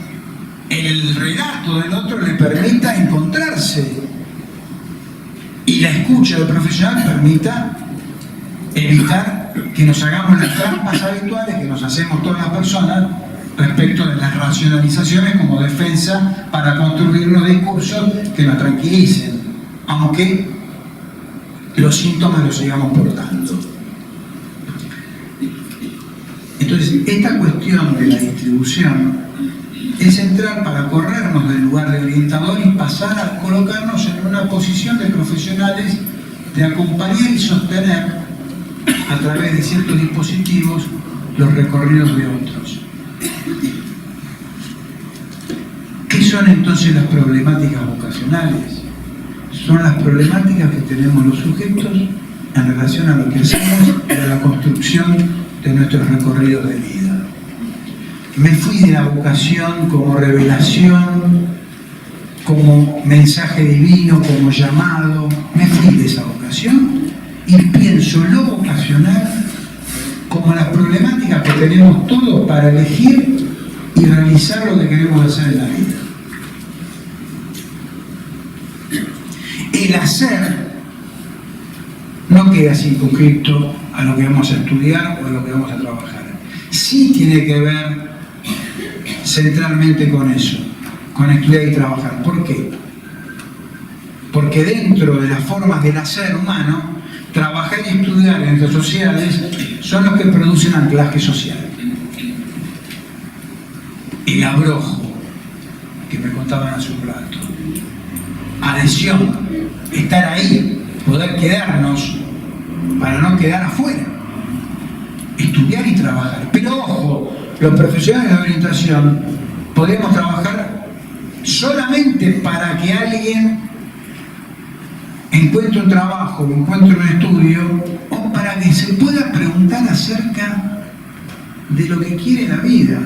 el relato del otro le permita encontrarse y la escucha del profesional permita evitar que nos hagamos las trampas habituales que nos hacemos todas las personas respecto de las racionalizaciones como defensa para construir unos discursos que nos tranquilicen, aunque los síntomas los sigamos portando. Entonces, esta cuestión de la distribución es central para corrernos del lugar de orientador y pasar a colocarnos en una posición de profesionales de acompañar y sostener a través de ciertos dispositivos los recorridos de otros. ¿Qué son entonces las problemáticas vocacionales? Son las problemáticas que tenemos los sujetos en relación a lo que hacemos y a la construcción de nuestros recorridos de vida. Me fui de la vocación como revelación, como mensaje divino, como llamado. Me fui de esa vocación y pienso lo vocacional como las problemáticas que tenemos todos para elegir y realizar lo que queremos hacer en la vida. El hacer no queda circunscrito a lo que vamos a estudiar o a lo que vamos a trabajar. Sí tiene que ver centralmente con eso, con estudiar y trabajar. ¿Por qué? Porque dentro de las formas del hacer humano, trabajar y estudiar en nuestras sociedades son los que producen anclaje social. El abrojo, que me contaban hace un rato. Adhesión, estar ahí, poder quedarnos para no quedar afuera. Estudiar y trabajar. Pero ojo, los profesionales de orientación podemos trabajar solamente para que alguien encuentre un trabajo, encuentre un estudio, o para que se pueda preguntar acerca de lo que quiere la vida.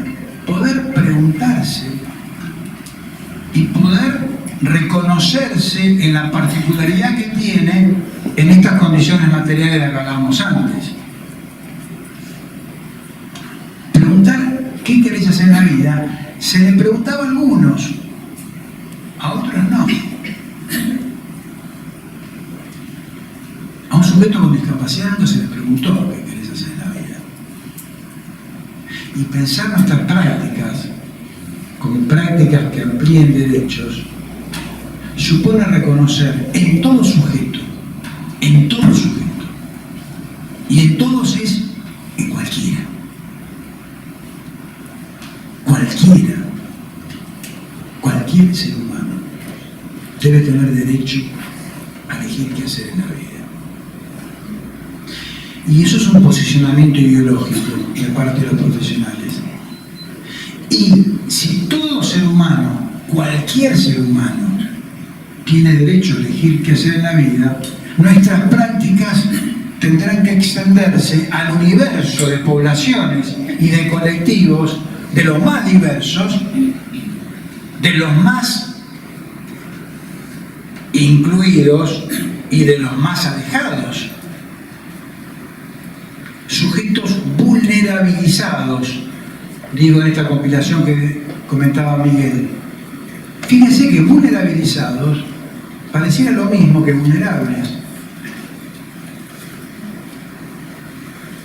Poder preguntarse y poder reconocerse en la particularidad que tiene en estas condiciones materiales de las que hablábamos antes. Preguntar qué querés hacer en la vida se le preguntaba a algunos, a otros no. A un sujeto con discapacidad no se le preguntó qué querés hacer en la vida. Y pensar nuestras prácticas como prácticas que amplíen derechos supone reconocer en todo sujeto, y en todos es en cualquiera, cualquier ser humano debe tener derecho a elegir qué hacer en la vida. Y eso es un posicionamiento ideológico de parte de los profesionales. Y si todo ser humano, cualquier ser humano, tiene derecho a elegir qué hacer en la vida, nuestras prácticas tendrán que extenderse al universo de poblaciones y de colectivos, de los más diversos, de los más incluidos y de los más alejados. Sujetos vulnerabilizados, digo en esta compilación que comentaba Miguel. Fíjense que vulnerabilizados pareciera lo mismo que vulnerables,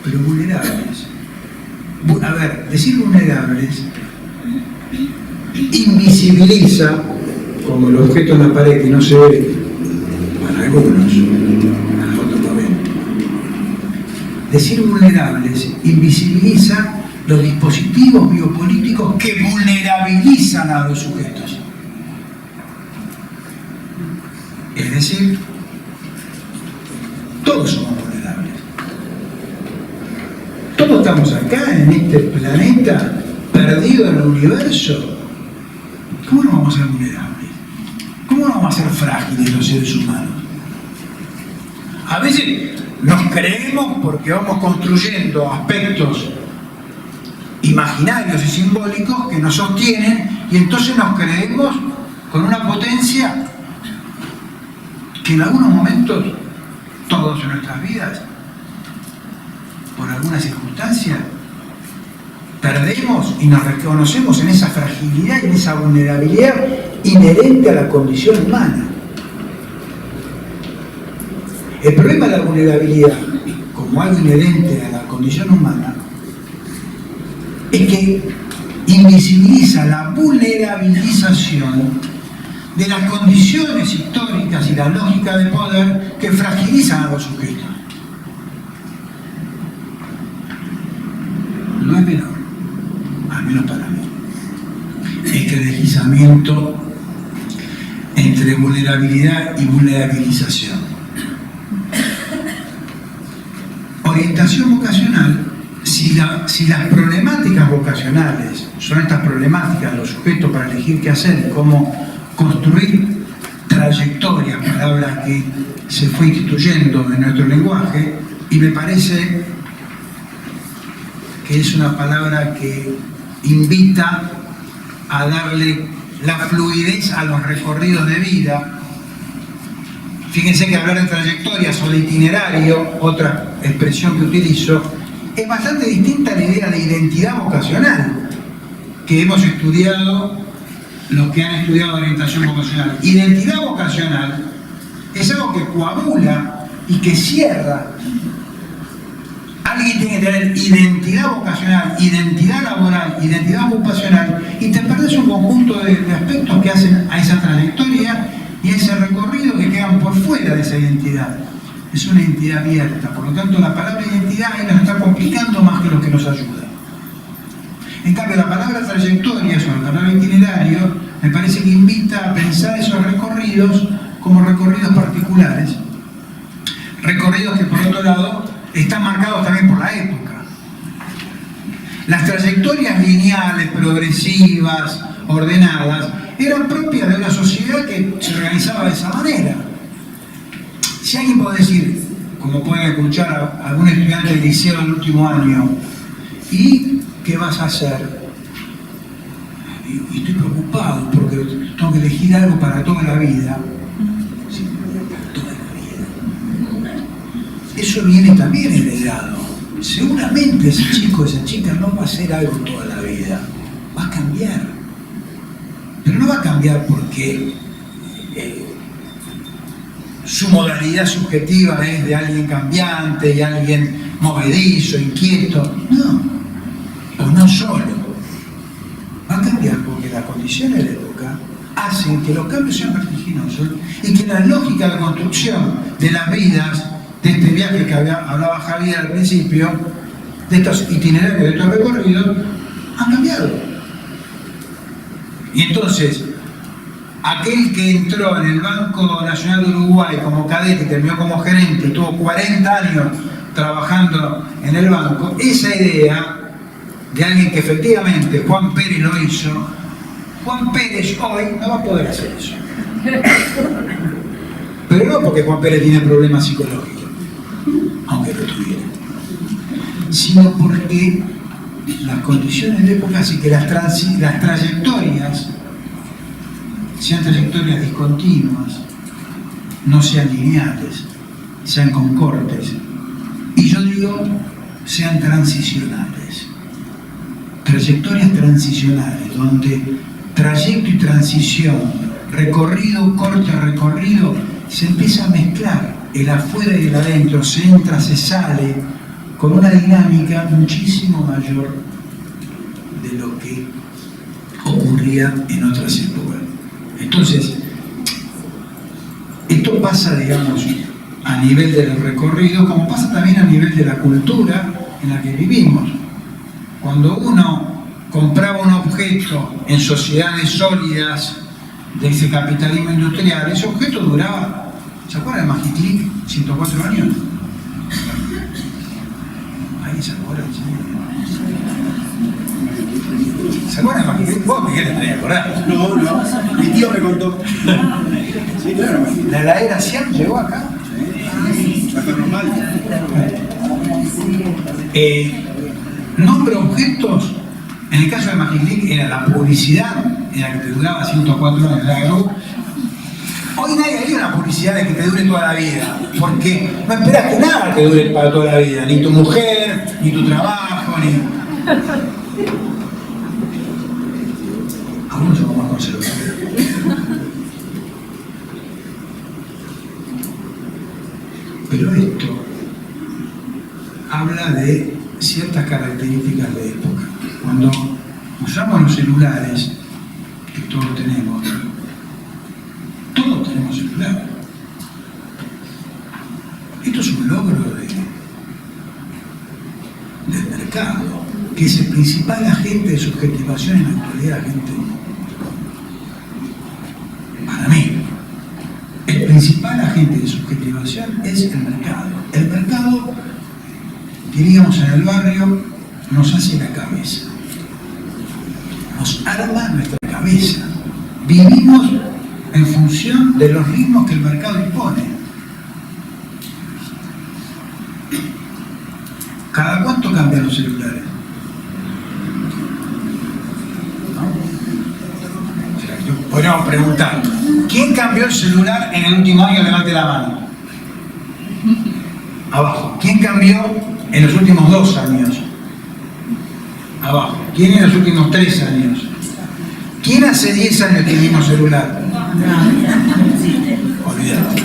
pero vulnerables. A ver, decir vulnerables invisibiliza, como el objeto en la pared que no se ve, para algunos, para otros no ven. Decir vulnerables invisibiliza los dispositivos biopolíticos que vulnerabilizan a los sujetos. Es decir, todos somos vulnerables. Todos estamos acá en este planeta, perdido en el universo. ¿Cómo no vamos a ser vulnerables? ¿Cómo no vamos a ser frágiles los seres humanos? A veces nos creemos porque vamos construyendo aspectos imaginarios y simbólicos que nos sostienen, y entonces nos creemos con una potencia que en algunos momentos, todos en nuestras vidas, por alguna circunstancia, perdemos y nos reconocemos en esa fragilidad y en esa vulnerabilidad inherente a la condición humana. El problema de la vulnerabilidad, como algo inherente a la condición humana, es que invisibiliza la vulnerabilización de las condiciones históricas y la lógica de poder que fragilizan a los sujetos. No es menor, al menos para mí, este deslizamiento entre vulnerabilidad y vulnerabilización. orientación vocacional, si las problemáticas vocacionales son estas problemáticas de los sujetos para elegir qué hacer y cómo construir trayectorias, palabra que se fue instituyendo en nuestro lenguaje, y me parece que es una palabra que invita a darle la fluidez a los recorridos de vida. Fíjense que hablar de trayectorias o de itinerario, otra expresión que utilizo, es bastante distinta a la idea de identidad vocacional que hemos estudiado los que han estudiado orientación vocacional. Identidad vocacional es algo que coagula y que cierra. Alguien tiene que tener identidad vocacional, identidad laboral, identidad ocupacional, y te perdés un conjunto de aspectos que hacen a esa trayectoria y a ese recorrido que quedan por fuera de esa identidad. Es una identidad abierta, por lo tanto la palabra identidad ahí nos está complicando más que lo que nos ayuda. En cambio, la palabra trayectoria, o la palabra itinerario, me parece que invita a pensar esos recorridos como recorridos particulares. Recorridos que, por otro lado, están marcados también por la época. Las trayectorias lineales, progresivas, ordenadas, eran propias de una sociedad que se organizaba de esa manera. Si alguien puede decir, como pueden escuchar a algún estudiante del liceo del último año, ¿y qué vas a hacer? Y estoy preocupado porque tengo que elegir algo para toda la vida. Sí, para toda la vida. Eso viene también heredado. Seguramente ese chico, esa chica no va a hacer algo toda la vida. Va a cambiar. Pero no va a cambiar porque su modalidad subjetiva es de alguien cambiante, de alguien movedizo, inquieto. No. O no solo. Va a cambiar porque las condiciones de la época hacen que los cambios sean vertiginosos y que la lógica de construcción de las vidas, de este viaje que hablaba Javier al principio, de estos itinerarios, de estos recorridos, han cambiado. Y entonces, aquel que entró en el Banco Nacional de Uruguay como cadete, terminó como gerente y tuvo 40 años trabajando en el banco, esa idea de alguien que efectivamente Juan Pérez lo hizo, Juan Pérez hoy no va a poder hacer eso. Pero no porque Juan Pérez tiene problemas psicológicos, aunque lo tuviera, sino porque las condiciones de época hacen que las trayectorias sean trayectorias discontinuas, no sean lineales, sean concordes, y yo digo, sean transicionales. Trayectorias transicionales, donde trayecto y transición, recorrido, corte, recorrido, se empieza a mezclar el afuera y el adentro, se entra, se sale, con una dinámica muchísimo mayor de lo que ocurría en otras épocas. Entonces, esto pasa, digamos, a nivel del recorrido, como pasa también a nivel de la cultura en la que vivimos. Cuando uno compraba un objeto en sociedades sólidas de ese capitalismo industrial, ese objeto duraba, ¿se acuerdan de Magitlic? 104 años. Ahí se acuerdan, ¿se acuerdan de Magitlic? Vos, Miguel, te tenés que acordar. No, mi tío me contó. Sí, claro. La heladera Siam llegó acá. Sí, hasta normal. Nombre objetos, en el caso de Magitlic era la publicidad, era que te duraba 104 años de agro. Hoy nadie haría una publicidad de que te dure toda la vida, porque no esperas que nada te dure para toda la vida, ni tu mujer, ni tu trabajo, ni... Algunos somos más conservadores. Pero esto habla de ciertas características de época. Cuando usamos los celulares, que todos tenemos celular. Esto es un logro del mercado, que es el principal agente de subjetivación en la actualidad, gente. Para mí, el principal agente de subjetivación es el mercado. El mercado diríamos en el barrio, nos hace la cabeza. Nos arma nuestra cabeza. Vivimos en función de los ritmos que el mercado impone. ¿Cada cuánto cambian los celulares? Podríamos preguntar, ¿quién cambió el celular en el último año? Levante la mano. Abajo. ¿Quién cambió en los últimos 2 años? Abajo. ¿Quién en los últimos 3 años? ¿Quién hace 10 años tiene el mismo celular? Olvídate.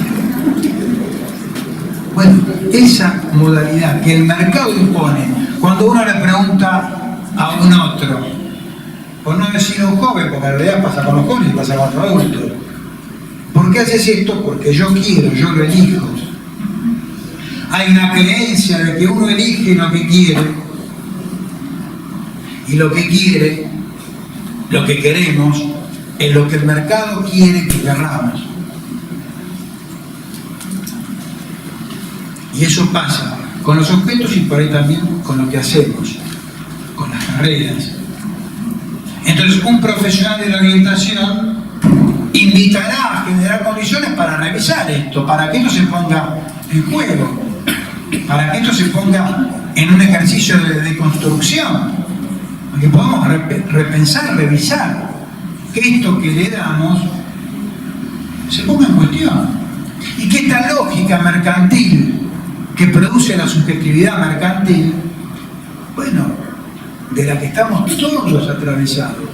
Bueno, esa modalidad que el mercado impone, cuando uno le pregunta a un otro, por no decir un joven, porque en realidad pasa con los jóvenes y pasa con los adultos, ¿por qué haces esto? Porque yo quiero, yo lo elijo. Hay una creencia de que uno elige lo que quiere, y lo que quiere, lo que queremos, es lo que el mercado quiere que querramos. Y eso pasa con los objetos y por ahí también con lo que hacemos, con las carreras. Entonces, un profesional de la orientación invitará a generar condiciones para revisar esto, para que esto se ponga en juego, para que esto se ponga en un ejercicio de construcción, para que podamos repensar, revisar, que esto que le damos se ponga en cuestión. Y que esta lógica mercantil que produce la subjetividad mercantil, bueno, de la que estamos todos atravesados.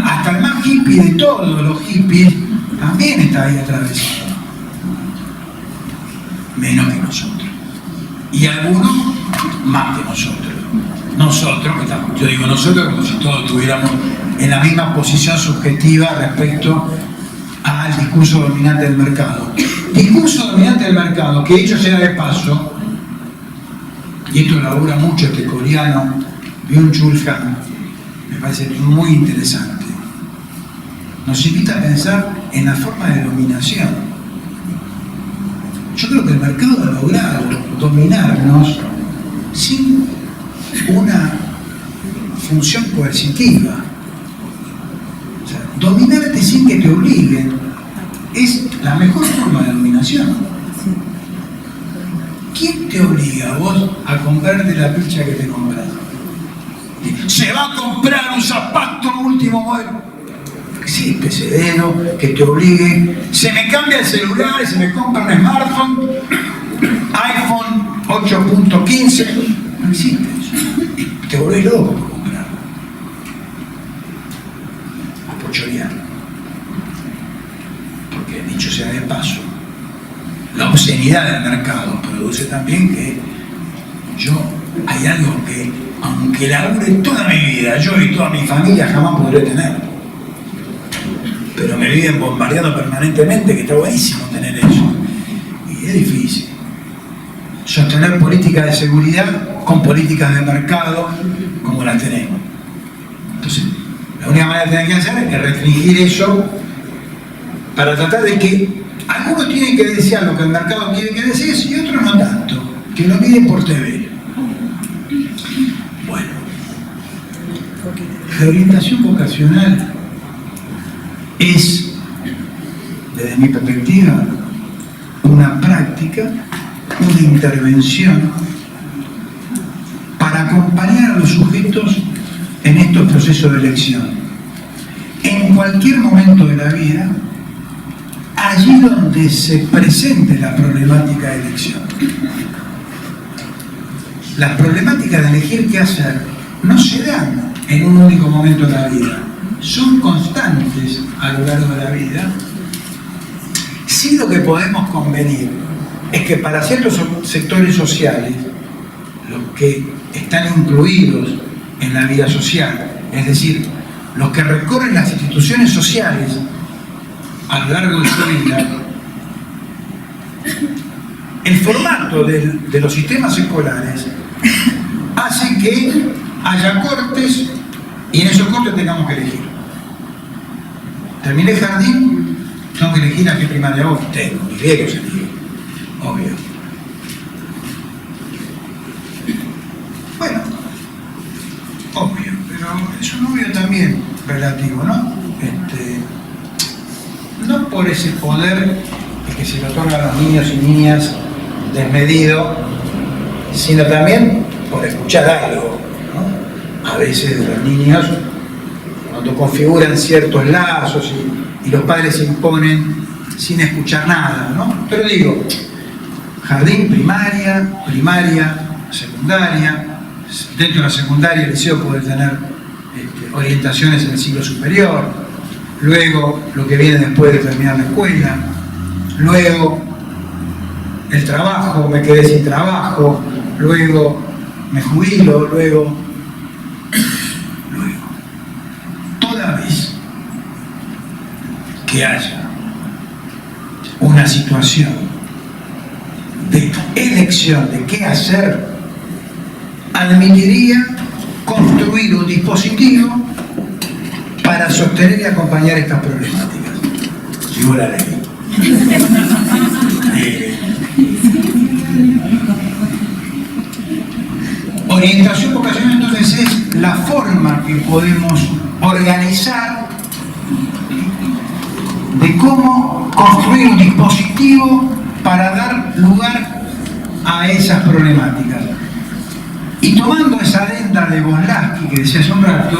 Hasta el más hippie de todos los hippies también está ahí atravesado. Menos que nosotros. Y algunos más que nosotros. Nosotros, yo digo nosotros como si todos estuviéramos en la misma posición subjetiva respecto al discurso dominante del mercado. Discurso dominante del mercado, que dicho sea de paso, y esto labura mucho este coreano Byung-Chul Han, me parece muy interesante. Nos invita a pensar en la forma de dominación. Yo creo que el mercado ha logrado dominarnos sin una función coercitiva. O sea, dominarte sin que te obliguen es la mejor forma de dominación. ¿Quién te obliga a vos a comprarte la picha que te compras? Se va a comprar un zapato último modelo. Sí, pesedero, que te obligue. Se me cambia el celular y se me compra un smartphone, iPhone 8.15. No existe eso. Te volvés loco por comprarlo. O por chorear. Porque dicho sea de paso, la obscenidad del mercado produce también que hay algo que, aunque labure toda mi vida, yo y toda mi familia jamás podré tener. Pero me viven bombardeando permanentemente, que está buenísimo tener eso. Y es difícil. Sostener políticas de seguridad con políticas de mercado como las tenemos. Entonces, la única manera que tienen que hacer es restringir eso para tratar de que algunos tienen que desear lo que el mercado quiere que desees y otros no tanto, que lo miren por TV. Bueno, la orientación vocacional es, desde mi perspectiva, una práctica, una intervención para acompañar a los sujetos en estos procesos de elección. En cualquier momento de la vida, allí donde se presente la problemática de elección. Las problemáticas de elegir qué hacer no se dan en un único momento de la vida, son constantes a lo largo de la vida. Sí, lo que podemos convenir es que para ciertos sectores sociales, los que están incluidos en la vida social, es decir, los que recorren las instituciones sociales a lo largo de su vida, el formato de los sistemas escolares hace que haya cortes y en esos cortes tengamos que elegir. Terminé jardín, tengo que elegir a qué primaria voy. Tengo, mis viejos eligen, obvio. es un obvio también relativo, ¿no? No por ese poder que se le otorga a los niños y niñas desmedido, sino también por escuchar algo, ¿no? A veces de los niños, cuando configuran ciertos lazos y los padres se imponen sin escuchar nada, ¿no? Pero digo, jardín, primaria, secundaria, dentro de la secundaria el liceo puede tener orientaciones en el ciclo superior, luego lo que viene después de terminar la escuela, luego el trabajo, me quedé sin trabajo, luego me jubilo, luego, toda vez que haya una situación de elección de qué hacer, admitiría construir un dispositivo para sostener y acompañar estas problemáticas. Digo la ley. Orientación vocacional entonces es la forma que podemos organizar de cómo construir un dispositivo para dar lugar a esas problemáticas. Y tomando esa adenda de Bonlaski que decía hace un rato,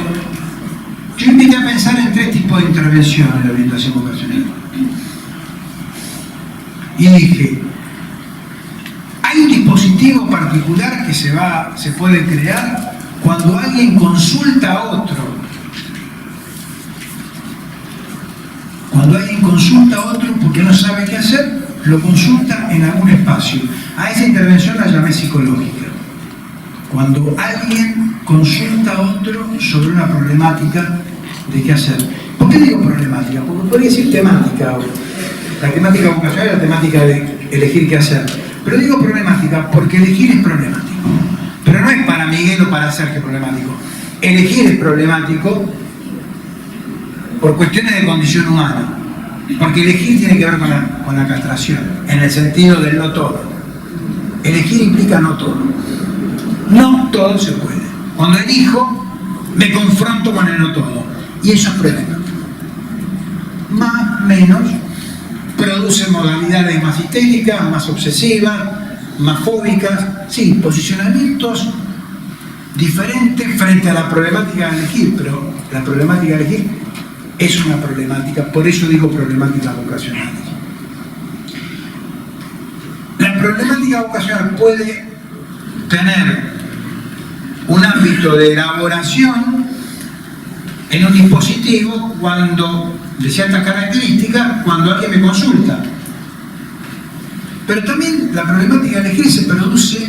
yo invité a pensar en 3 tipos de intervención en la orientación vocacional. Y dije, hay un dispositivo particular que se puede crear cuando alguien consulta a otro. Cuando alguien consulta a otro porque no sabe qué hacer, lo consulta en algún espacio. A esa intervención la llamé psicológica. Cuando alguien consulta a otro sobre una problemática de qué hacer. ¿Por qué digo problemática? Porque podría decir temática. La temática vocacional es la temática de elegir qué hacer. Pero digo problemática porque elegir es problemático. Pero no es para Miguel o para Sergio problemático. Elegir es problemático por cuestiones de condición humana. Porque elegir tiene que ver con la castración, en el sentido del no todo. Elegir implica no todo. No todo se puede. Cuando elijo, me confronto con el no todo. Y eso es problemático. Más, menos, produce modalidades más histéricas, más obsesivas, más fóbicas. Sí, posicionamientos diferentes frente a la problemática de elegir, pero la problemática de elegir es una problemática, por eso digo problemáticas vocacionales. La problemática vocacional puede tener un ámbito de elaboración en un dispositivo de ciertas características cuando alguien me consulta. Pero también la problemática de elegir se produce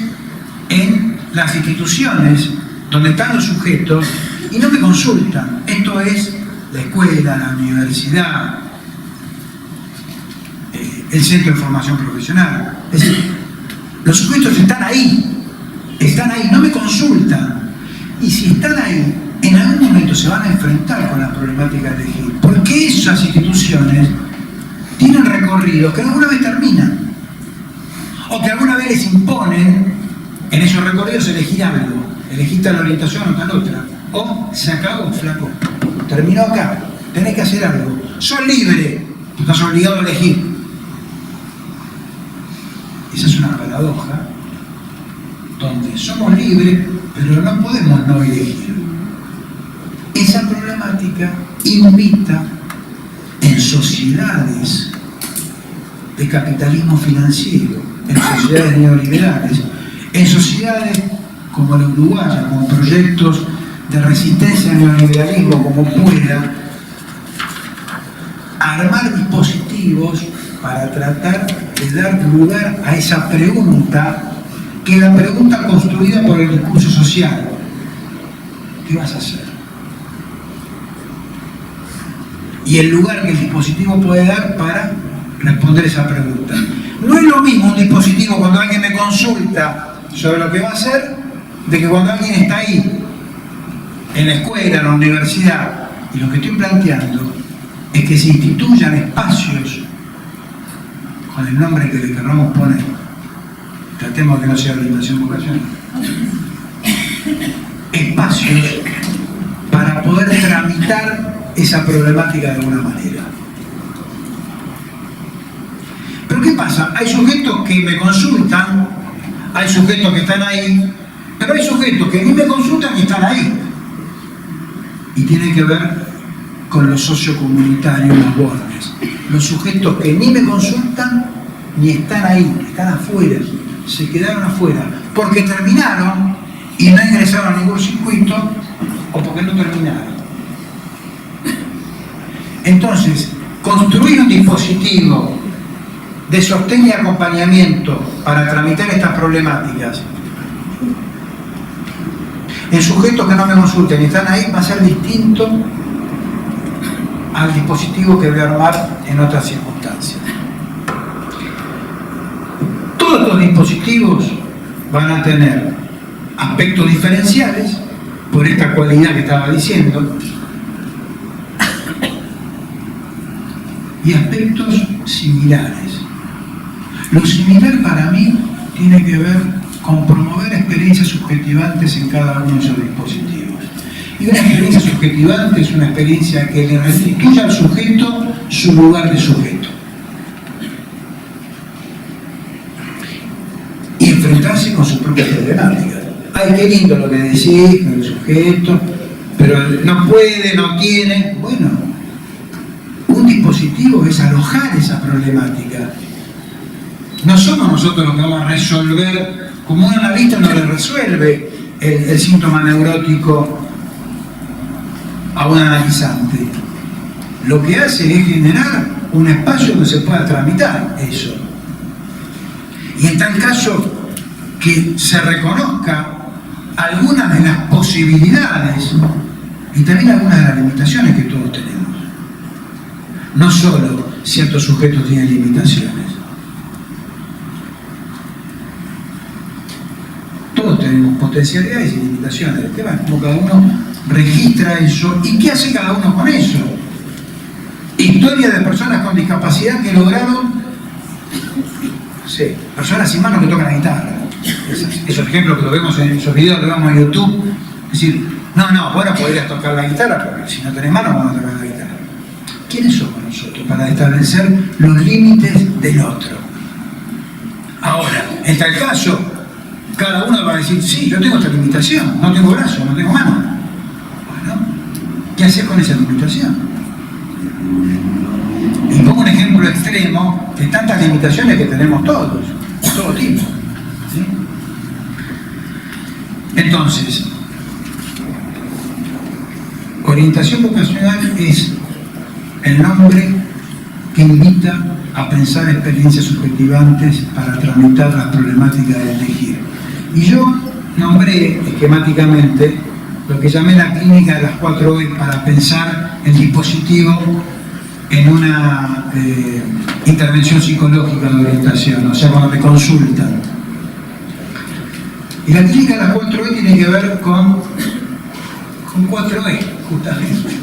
en las instituciones donde están los sujetos y no me consultan. Esto es la escuela, la universidad, el centro de formación profesional. Es decir, los sujetos están ahí, no me consultan. Y si están ahí, en algún momento se van a enfrentar con la problemática de elegir. Porque esas instituciones tienen recorridos que alguna vez terminan. O que alguna vez les imponen en esos recorridos elegir algo. Elegir tal orientación o tal otra. O se acabó, flaco. Terminó acá. Tenés que hacer algo. Sos libre. Estás obligado a elegir. Esa es una paradoja donde somos libres, pero no podemos no elegir. Esa problemática invita en sociedades de capitalismo financiero, en sociedades neoliberales, en sociedades como la uruguaya, como proyectos de resistencia al neoliberalismo, como pueda, armar dispositivos para tratar de dar lugar a esa pregunta, que es la pregunta construida por el discurso social. ¿Qué vas a hacer? Y el lugar que el dispositivo puede dar para responder esa pregunta. No es lo mismo un dispositivo cuando alguien me consulta sobre lo que va a hacer, de que cuando alguien está ahí, en la escuela, en la universidad. Y lo que estoy planteando es que se instituyan espacios con el nombre que le queramos poner. Tratemos que no sea orientación vocacional. Espacios para poder tramitar esa problemática de alguna manera. Pero ¿qué pasa? Hay sujetos que me consultan, hay sujetos que están ahí, pero hay sujetos que ni me consultan ni están ahí. Y tiene que ver con los sociocomunitarios, los bordes. Los sujetos que ni me consultan ni están ahí, están afuera, se quedaron afuera, porque terminaron y no ingresaron a ningún circuito o porque no terminaron. Entonces, construir un dispositivo de sostén y acompañamiento para tramitar estas problemáticas en sujetos que no me consulten y están ahí va a ser distinto al dispositivo que voy a armar en otras circunstancias. Todos estos dispositivos van a tener aspectos diferenciales por esta cualidad que estaba diciendo y aspectos similares. Lo similar para mí tiene que ver con promover experiencias subjetivantes en cada uno de esos dispositivos. Y una experiencia subjetivante es una experiencia que le restituye al sujeto su lugar de sujeto. Y enfrentarse con sus propias problemáticas. Ay, qué lindo lo que decís, el sujeto, pero no puede, no tiene. Bueno, un dispositivo es alojar esa problemática. No somos nosotros los que vamos a resolver, como un analista no le resuelve el síntoma neurótico a un analizante. Lo que hace es generar un espacio donde se pueda tramitar eso. Y en tal caso que se reconozca algunas de las posibilidades y también algunas de las limitaciones que todos tenemos. No solo ciertos sujetos tienen limitaciones. Todos tenemos potencialidades y limitaciones. El tema es cómo cada uno registra eso y qué hace cada uno con eso. Historias de personas con discapacidad que lograron, sí, personas sin manos que tocan la guitarra. Esos ejemplos que lo vemos en esos videos que vemos en YouTube. Es decir, no, bueno, podrías tocar la guitarra, pero si no tenés manos, ¿cómo tocar la guitarra? ¿Quiénes somos nosotros para establecer los límites del otro? Ahora, en tal caso, cada uno va a decir, sí, yo tengo esta limitación, no tengo brazos, no tengo manos. Bueno, ¿qué haces con esa limitación? Y pongo un ejemplo extremo de tantas limitaciones que tenemos todos, de todo tipo. ¿Sí? Entonces, orientación vocacional es el nombre que invita a pensar experiencias subjetivantes para tramitar las problemáticas de elegir. Y yo nombré esquemáticamente lo que llamé la clínica de las 4 E para pensar el dispositivo en una intervención psicológica de orientación, o sea, cuando me consultan. Y la clínica de las 4 E tiene que ver con 4 E, justamente.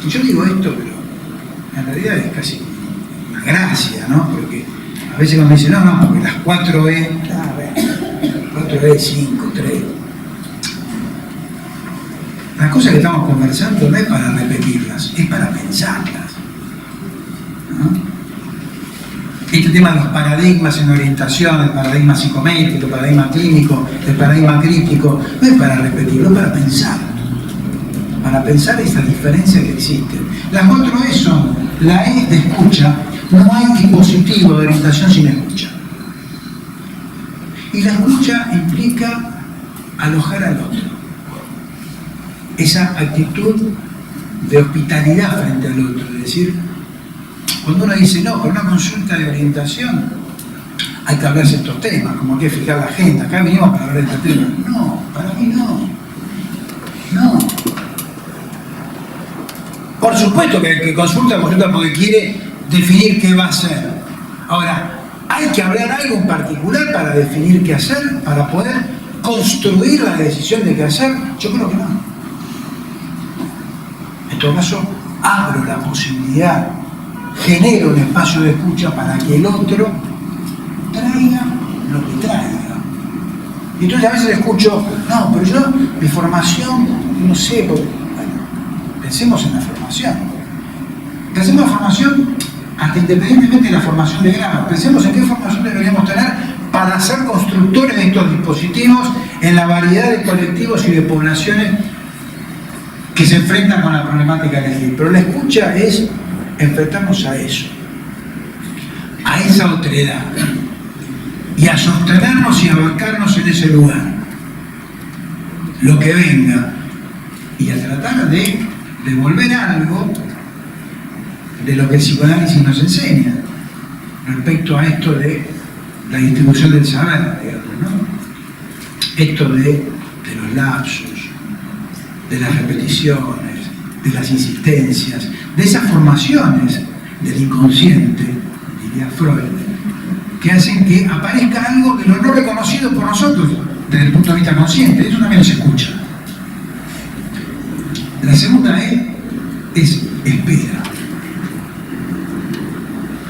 Yo digo esto, pero en realidad es casi una gracia, ¿no? Porque a veces cuando me dicen, no, porque las 4 E, 4 E, 5, 3. Las cosas que estamos conversando no es para repetirlas, es para pensarlas, ¿no? Este tema de los paradigmas en orientación, el paradigma psicométrico, el paradigma clínico, el paradigma crítico, no es para repetirlo, es para pensar. Para pensar esa diferencia que existe. Las 4 E son la E de escucha, no hay dispositivo de orientación sin escucha. Y la escucha implica alojar al otro. Esa actitud de hospitalidad frente al otro, es decir, cuando uno dice, no, con una consulta de orientación hay que hablar de estos temas, como hay que fijar la agenda, acá venimos para hablar de estos temas. No, para mí no. No. Por supuesto que el que consulta porque quiere definir qué va a hacer. Ahora, ¿hay que hablar algo en particular para definir qué hacer? ¿Para poder construir la decisión de qué hacer? Yo creo que no. En todo caso, abro la posibilidad, genero un espacio de escucha para que el otro traiga lo que traiga. Y entonces a veces escucho, no, pero yo, mi formación, no sé, porque, bueno, pensemos en la formación. Pensemos en la formación hasta independientemente de la formación de grado. Pensemos en qué formación deberíamos tener para ser constructores de estos dispositivos en la variedad de colectivos y de poblaciones que se enfrentan con la problemática de elegir. Pero la escucha es enfrentarnos a eso, a esa otredad, y a sostenernos y a bancarnos en ese lugar, lo que venga, y a tratar de devolver algo de lo que el psicoanálisis nos enseña respecto a esto de la distribución del saber, digamos, ¿no? Esto de los lapsos, de las repeticiones, de las insistencias, de esas formaciones del inconsciente, diría Freud, que hacen que aparezca algo de lo no reconocido por nosotros desde el punto de vista consciente. Eso también se escucha. La segunda es espera.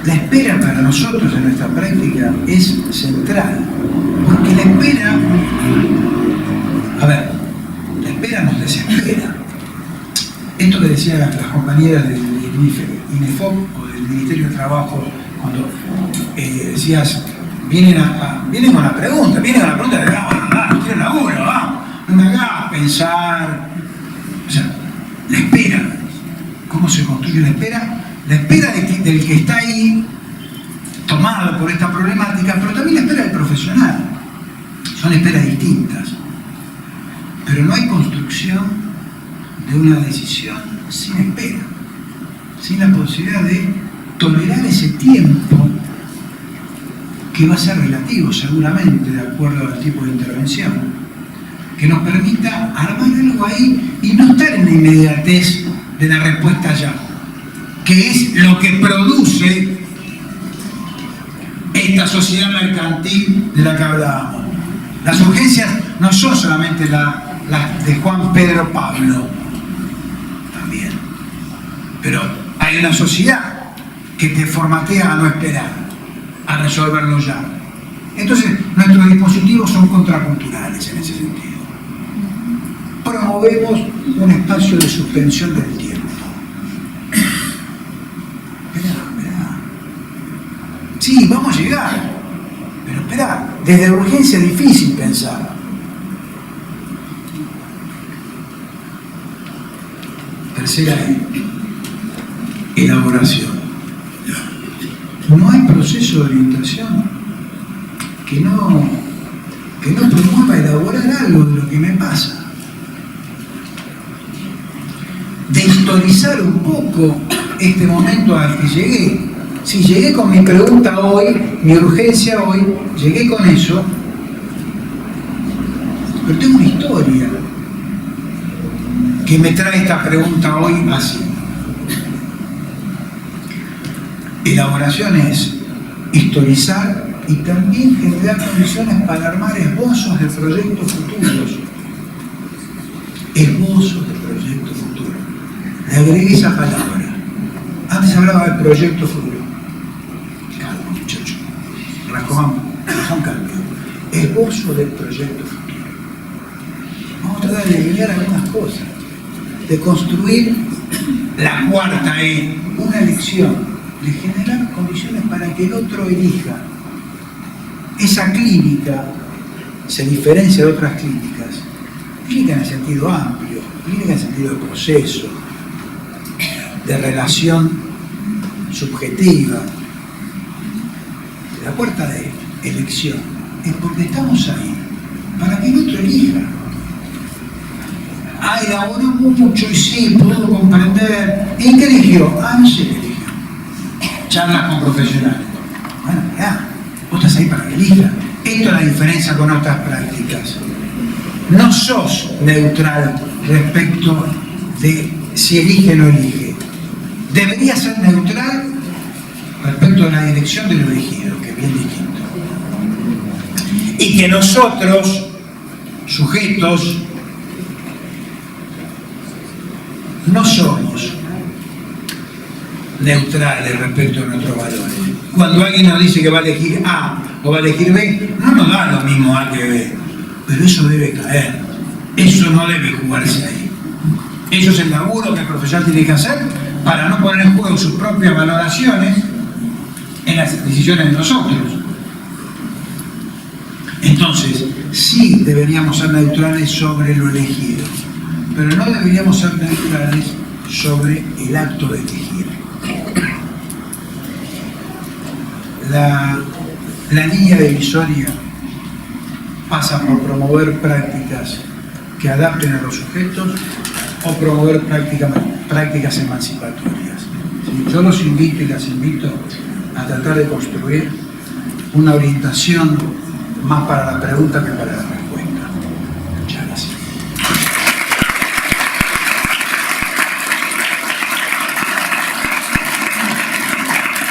La espera para nosotros en nuestra práctica es central, porque la espera, la espera nos desespera. Esto que decían las compañeras del INEFOP o del Ministerio de Trabajo, cuando decías, vienen con la pregunta de, no quiero laburo, no me hagas pensar. O sea, la espera, ¿cómo se construye la espera? La espera del que está ahí, tomado por esta problemática, pero también la espera del profesional. Son esperas distintas. Pero no hay construcción de una decisión sin espera, sin la posibilidad de tolerar ese tiempo que va a ser relativo seguramente de acuerdo al tipo de intervención, que nos permita armar algo ahí y no estar en la inmediatez de la respuesta ya, que es lo que produce esta sociedad mercantil de la que hablábamos. Las urgencias no son solamente las de Juan Pedro Pablo, también, pero hay una sociedad que te formatea a no esperar, a resolverlo ya. Entonces, nuestros dispositivos son contraculturales en ese sentido. Promovemos un espacio de suspensión del tiempo. Esperá. Sí, vamos a llegar, pero esperá, desde la urgencia es difícil pensar. Tercera elaboración. No hay proceso de orientación que no promueva elaborar algo de lo que me pasa. De historizar un poco este momento al que llegué. Si llegué con mi pregunta hoy, mi urgencia hoy, llegué con eso, pero tengo una historia que me trae esta pregunta hoy así. Elaboración es historizar y también generar condiciones para armar esbozos de proyectos futuros. Esbozos de proyectos futuros. Le agregué esa palabra. Antes hablaba del proyecto futuro. Calma, muchacho. Rajón cambio. Esbozo del proyecto futuro. Vamos a tratar de delinear algunas cosas. De construir la cuarta una elección. De generar condiciones para que el otro elija. Esa clínica se diferencia de otras clínicas. Clínica en el sentido amplio, clínica en el sentido de proceso, de relación subjetiva. La puerta de elección es porque estamos ahí para que el otro elija. Elaboró mucho y sí, puedo comprender. ¿Y qué eligió? No sé qué eligió. Charlas con profesionales. Bueno, mirá, vos estás ahí para que elijas. Esto es la diferencia con otras prácticas. No sos neutral respecto de si elige o no elige. Debería ser neutral respecto a la dirección de lo elegido, que es bien distinto. Y que nosotros, sujetos, no somos neutrales respecto a nuestros valores. Cuando alguien nos dice que va a elegir A o va a elegir B, no nos da lo mismo A que B. pero eso debe caer, eso no debe jugarse ahí. Eso es el laburo que el profesor tiene que hacer para no poner en juego sus propias valoraciones en las decisiones de nosotros. Entonces, sí deberíamos ser neutrales sobre lo elegido, pero no deberíamos ser neutrales sobre el acto de elegir. La línea divisoria pasa por promover prácticas que adapten a los sujetos o promover prácticas emancipatorias. ¿Sí? Yo los invito y las invito a tratar de construir una orientación más para la pregunta que para la respuesta.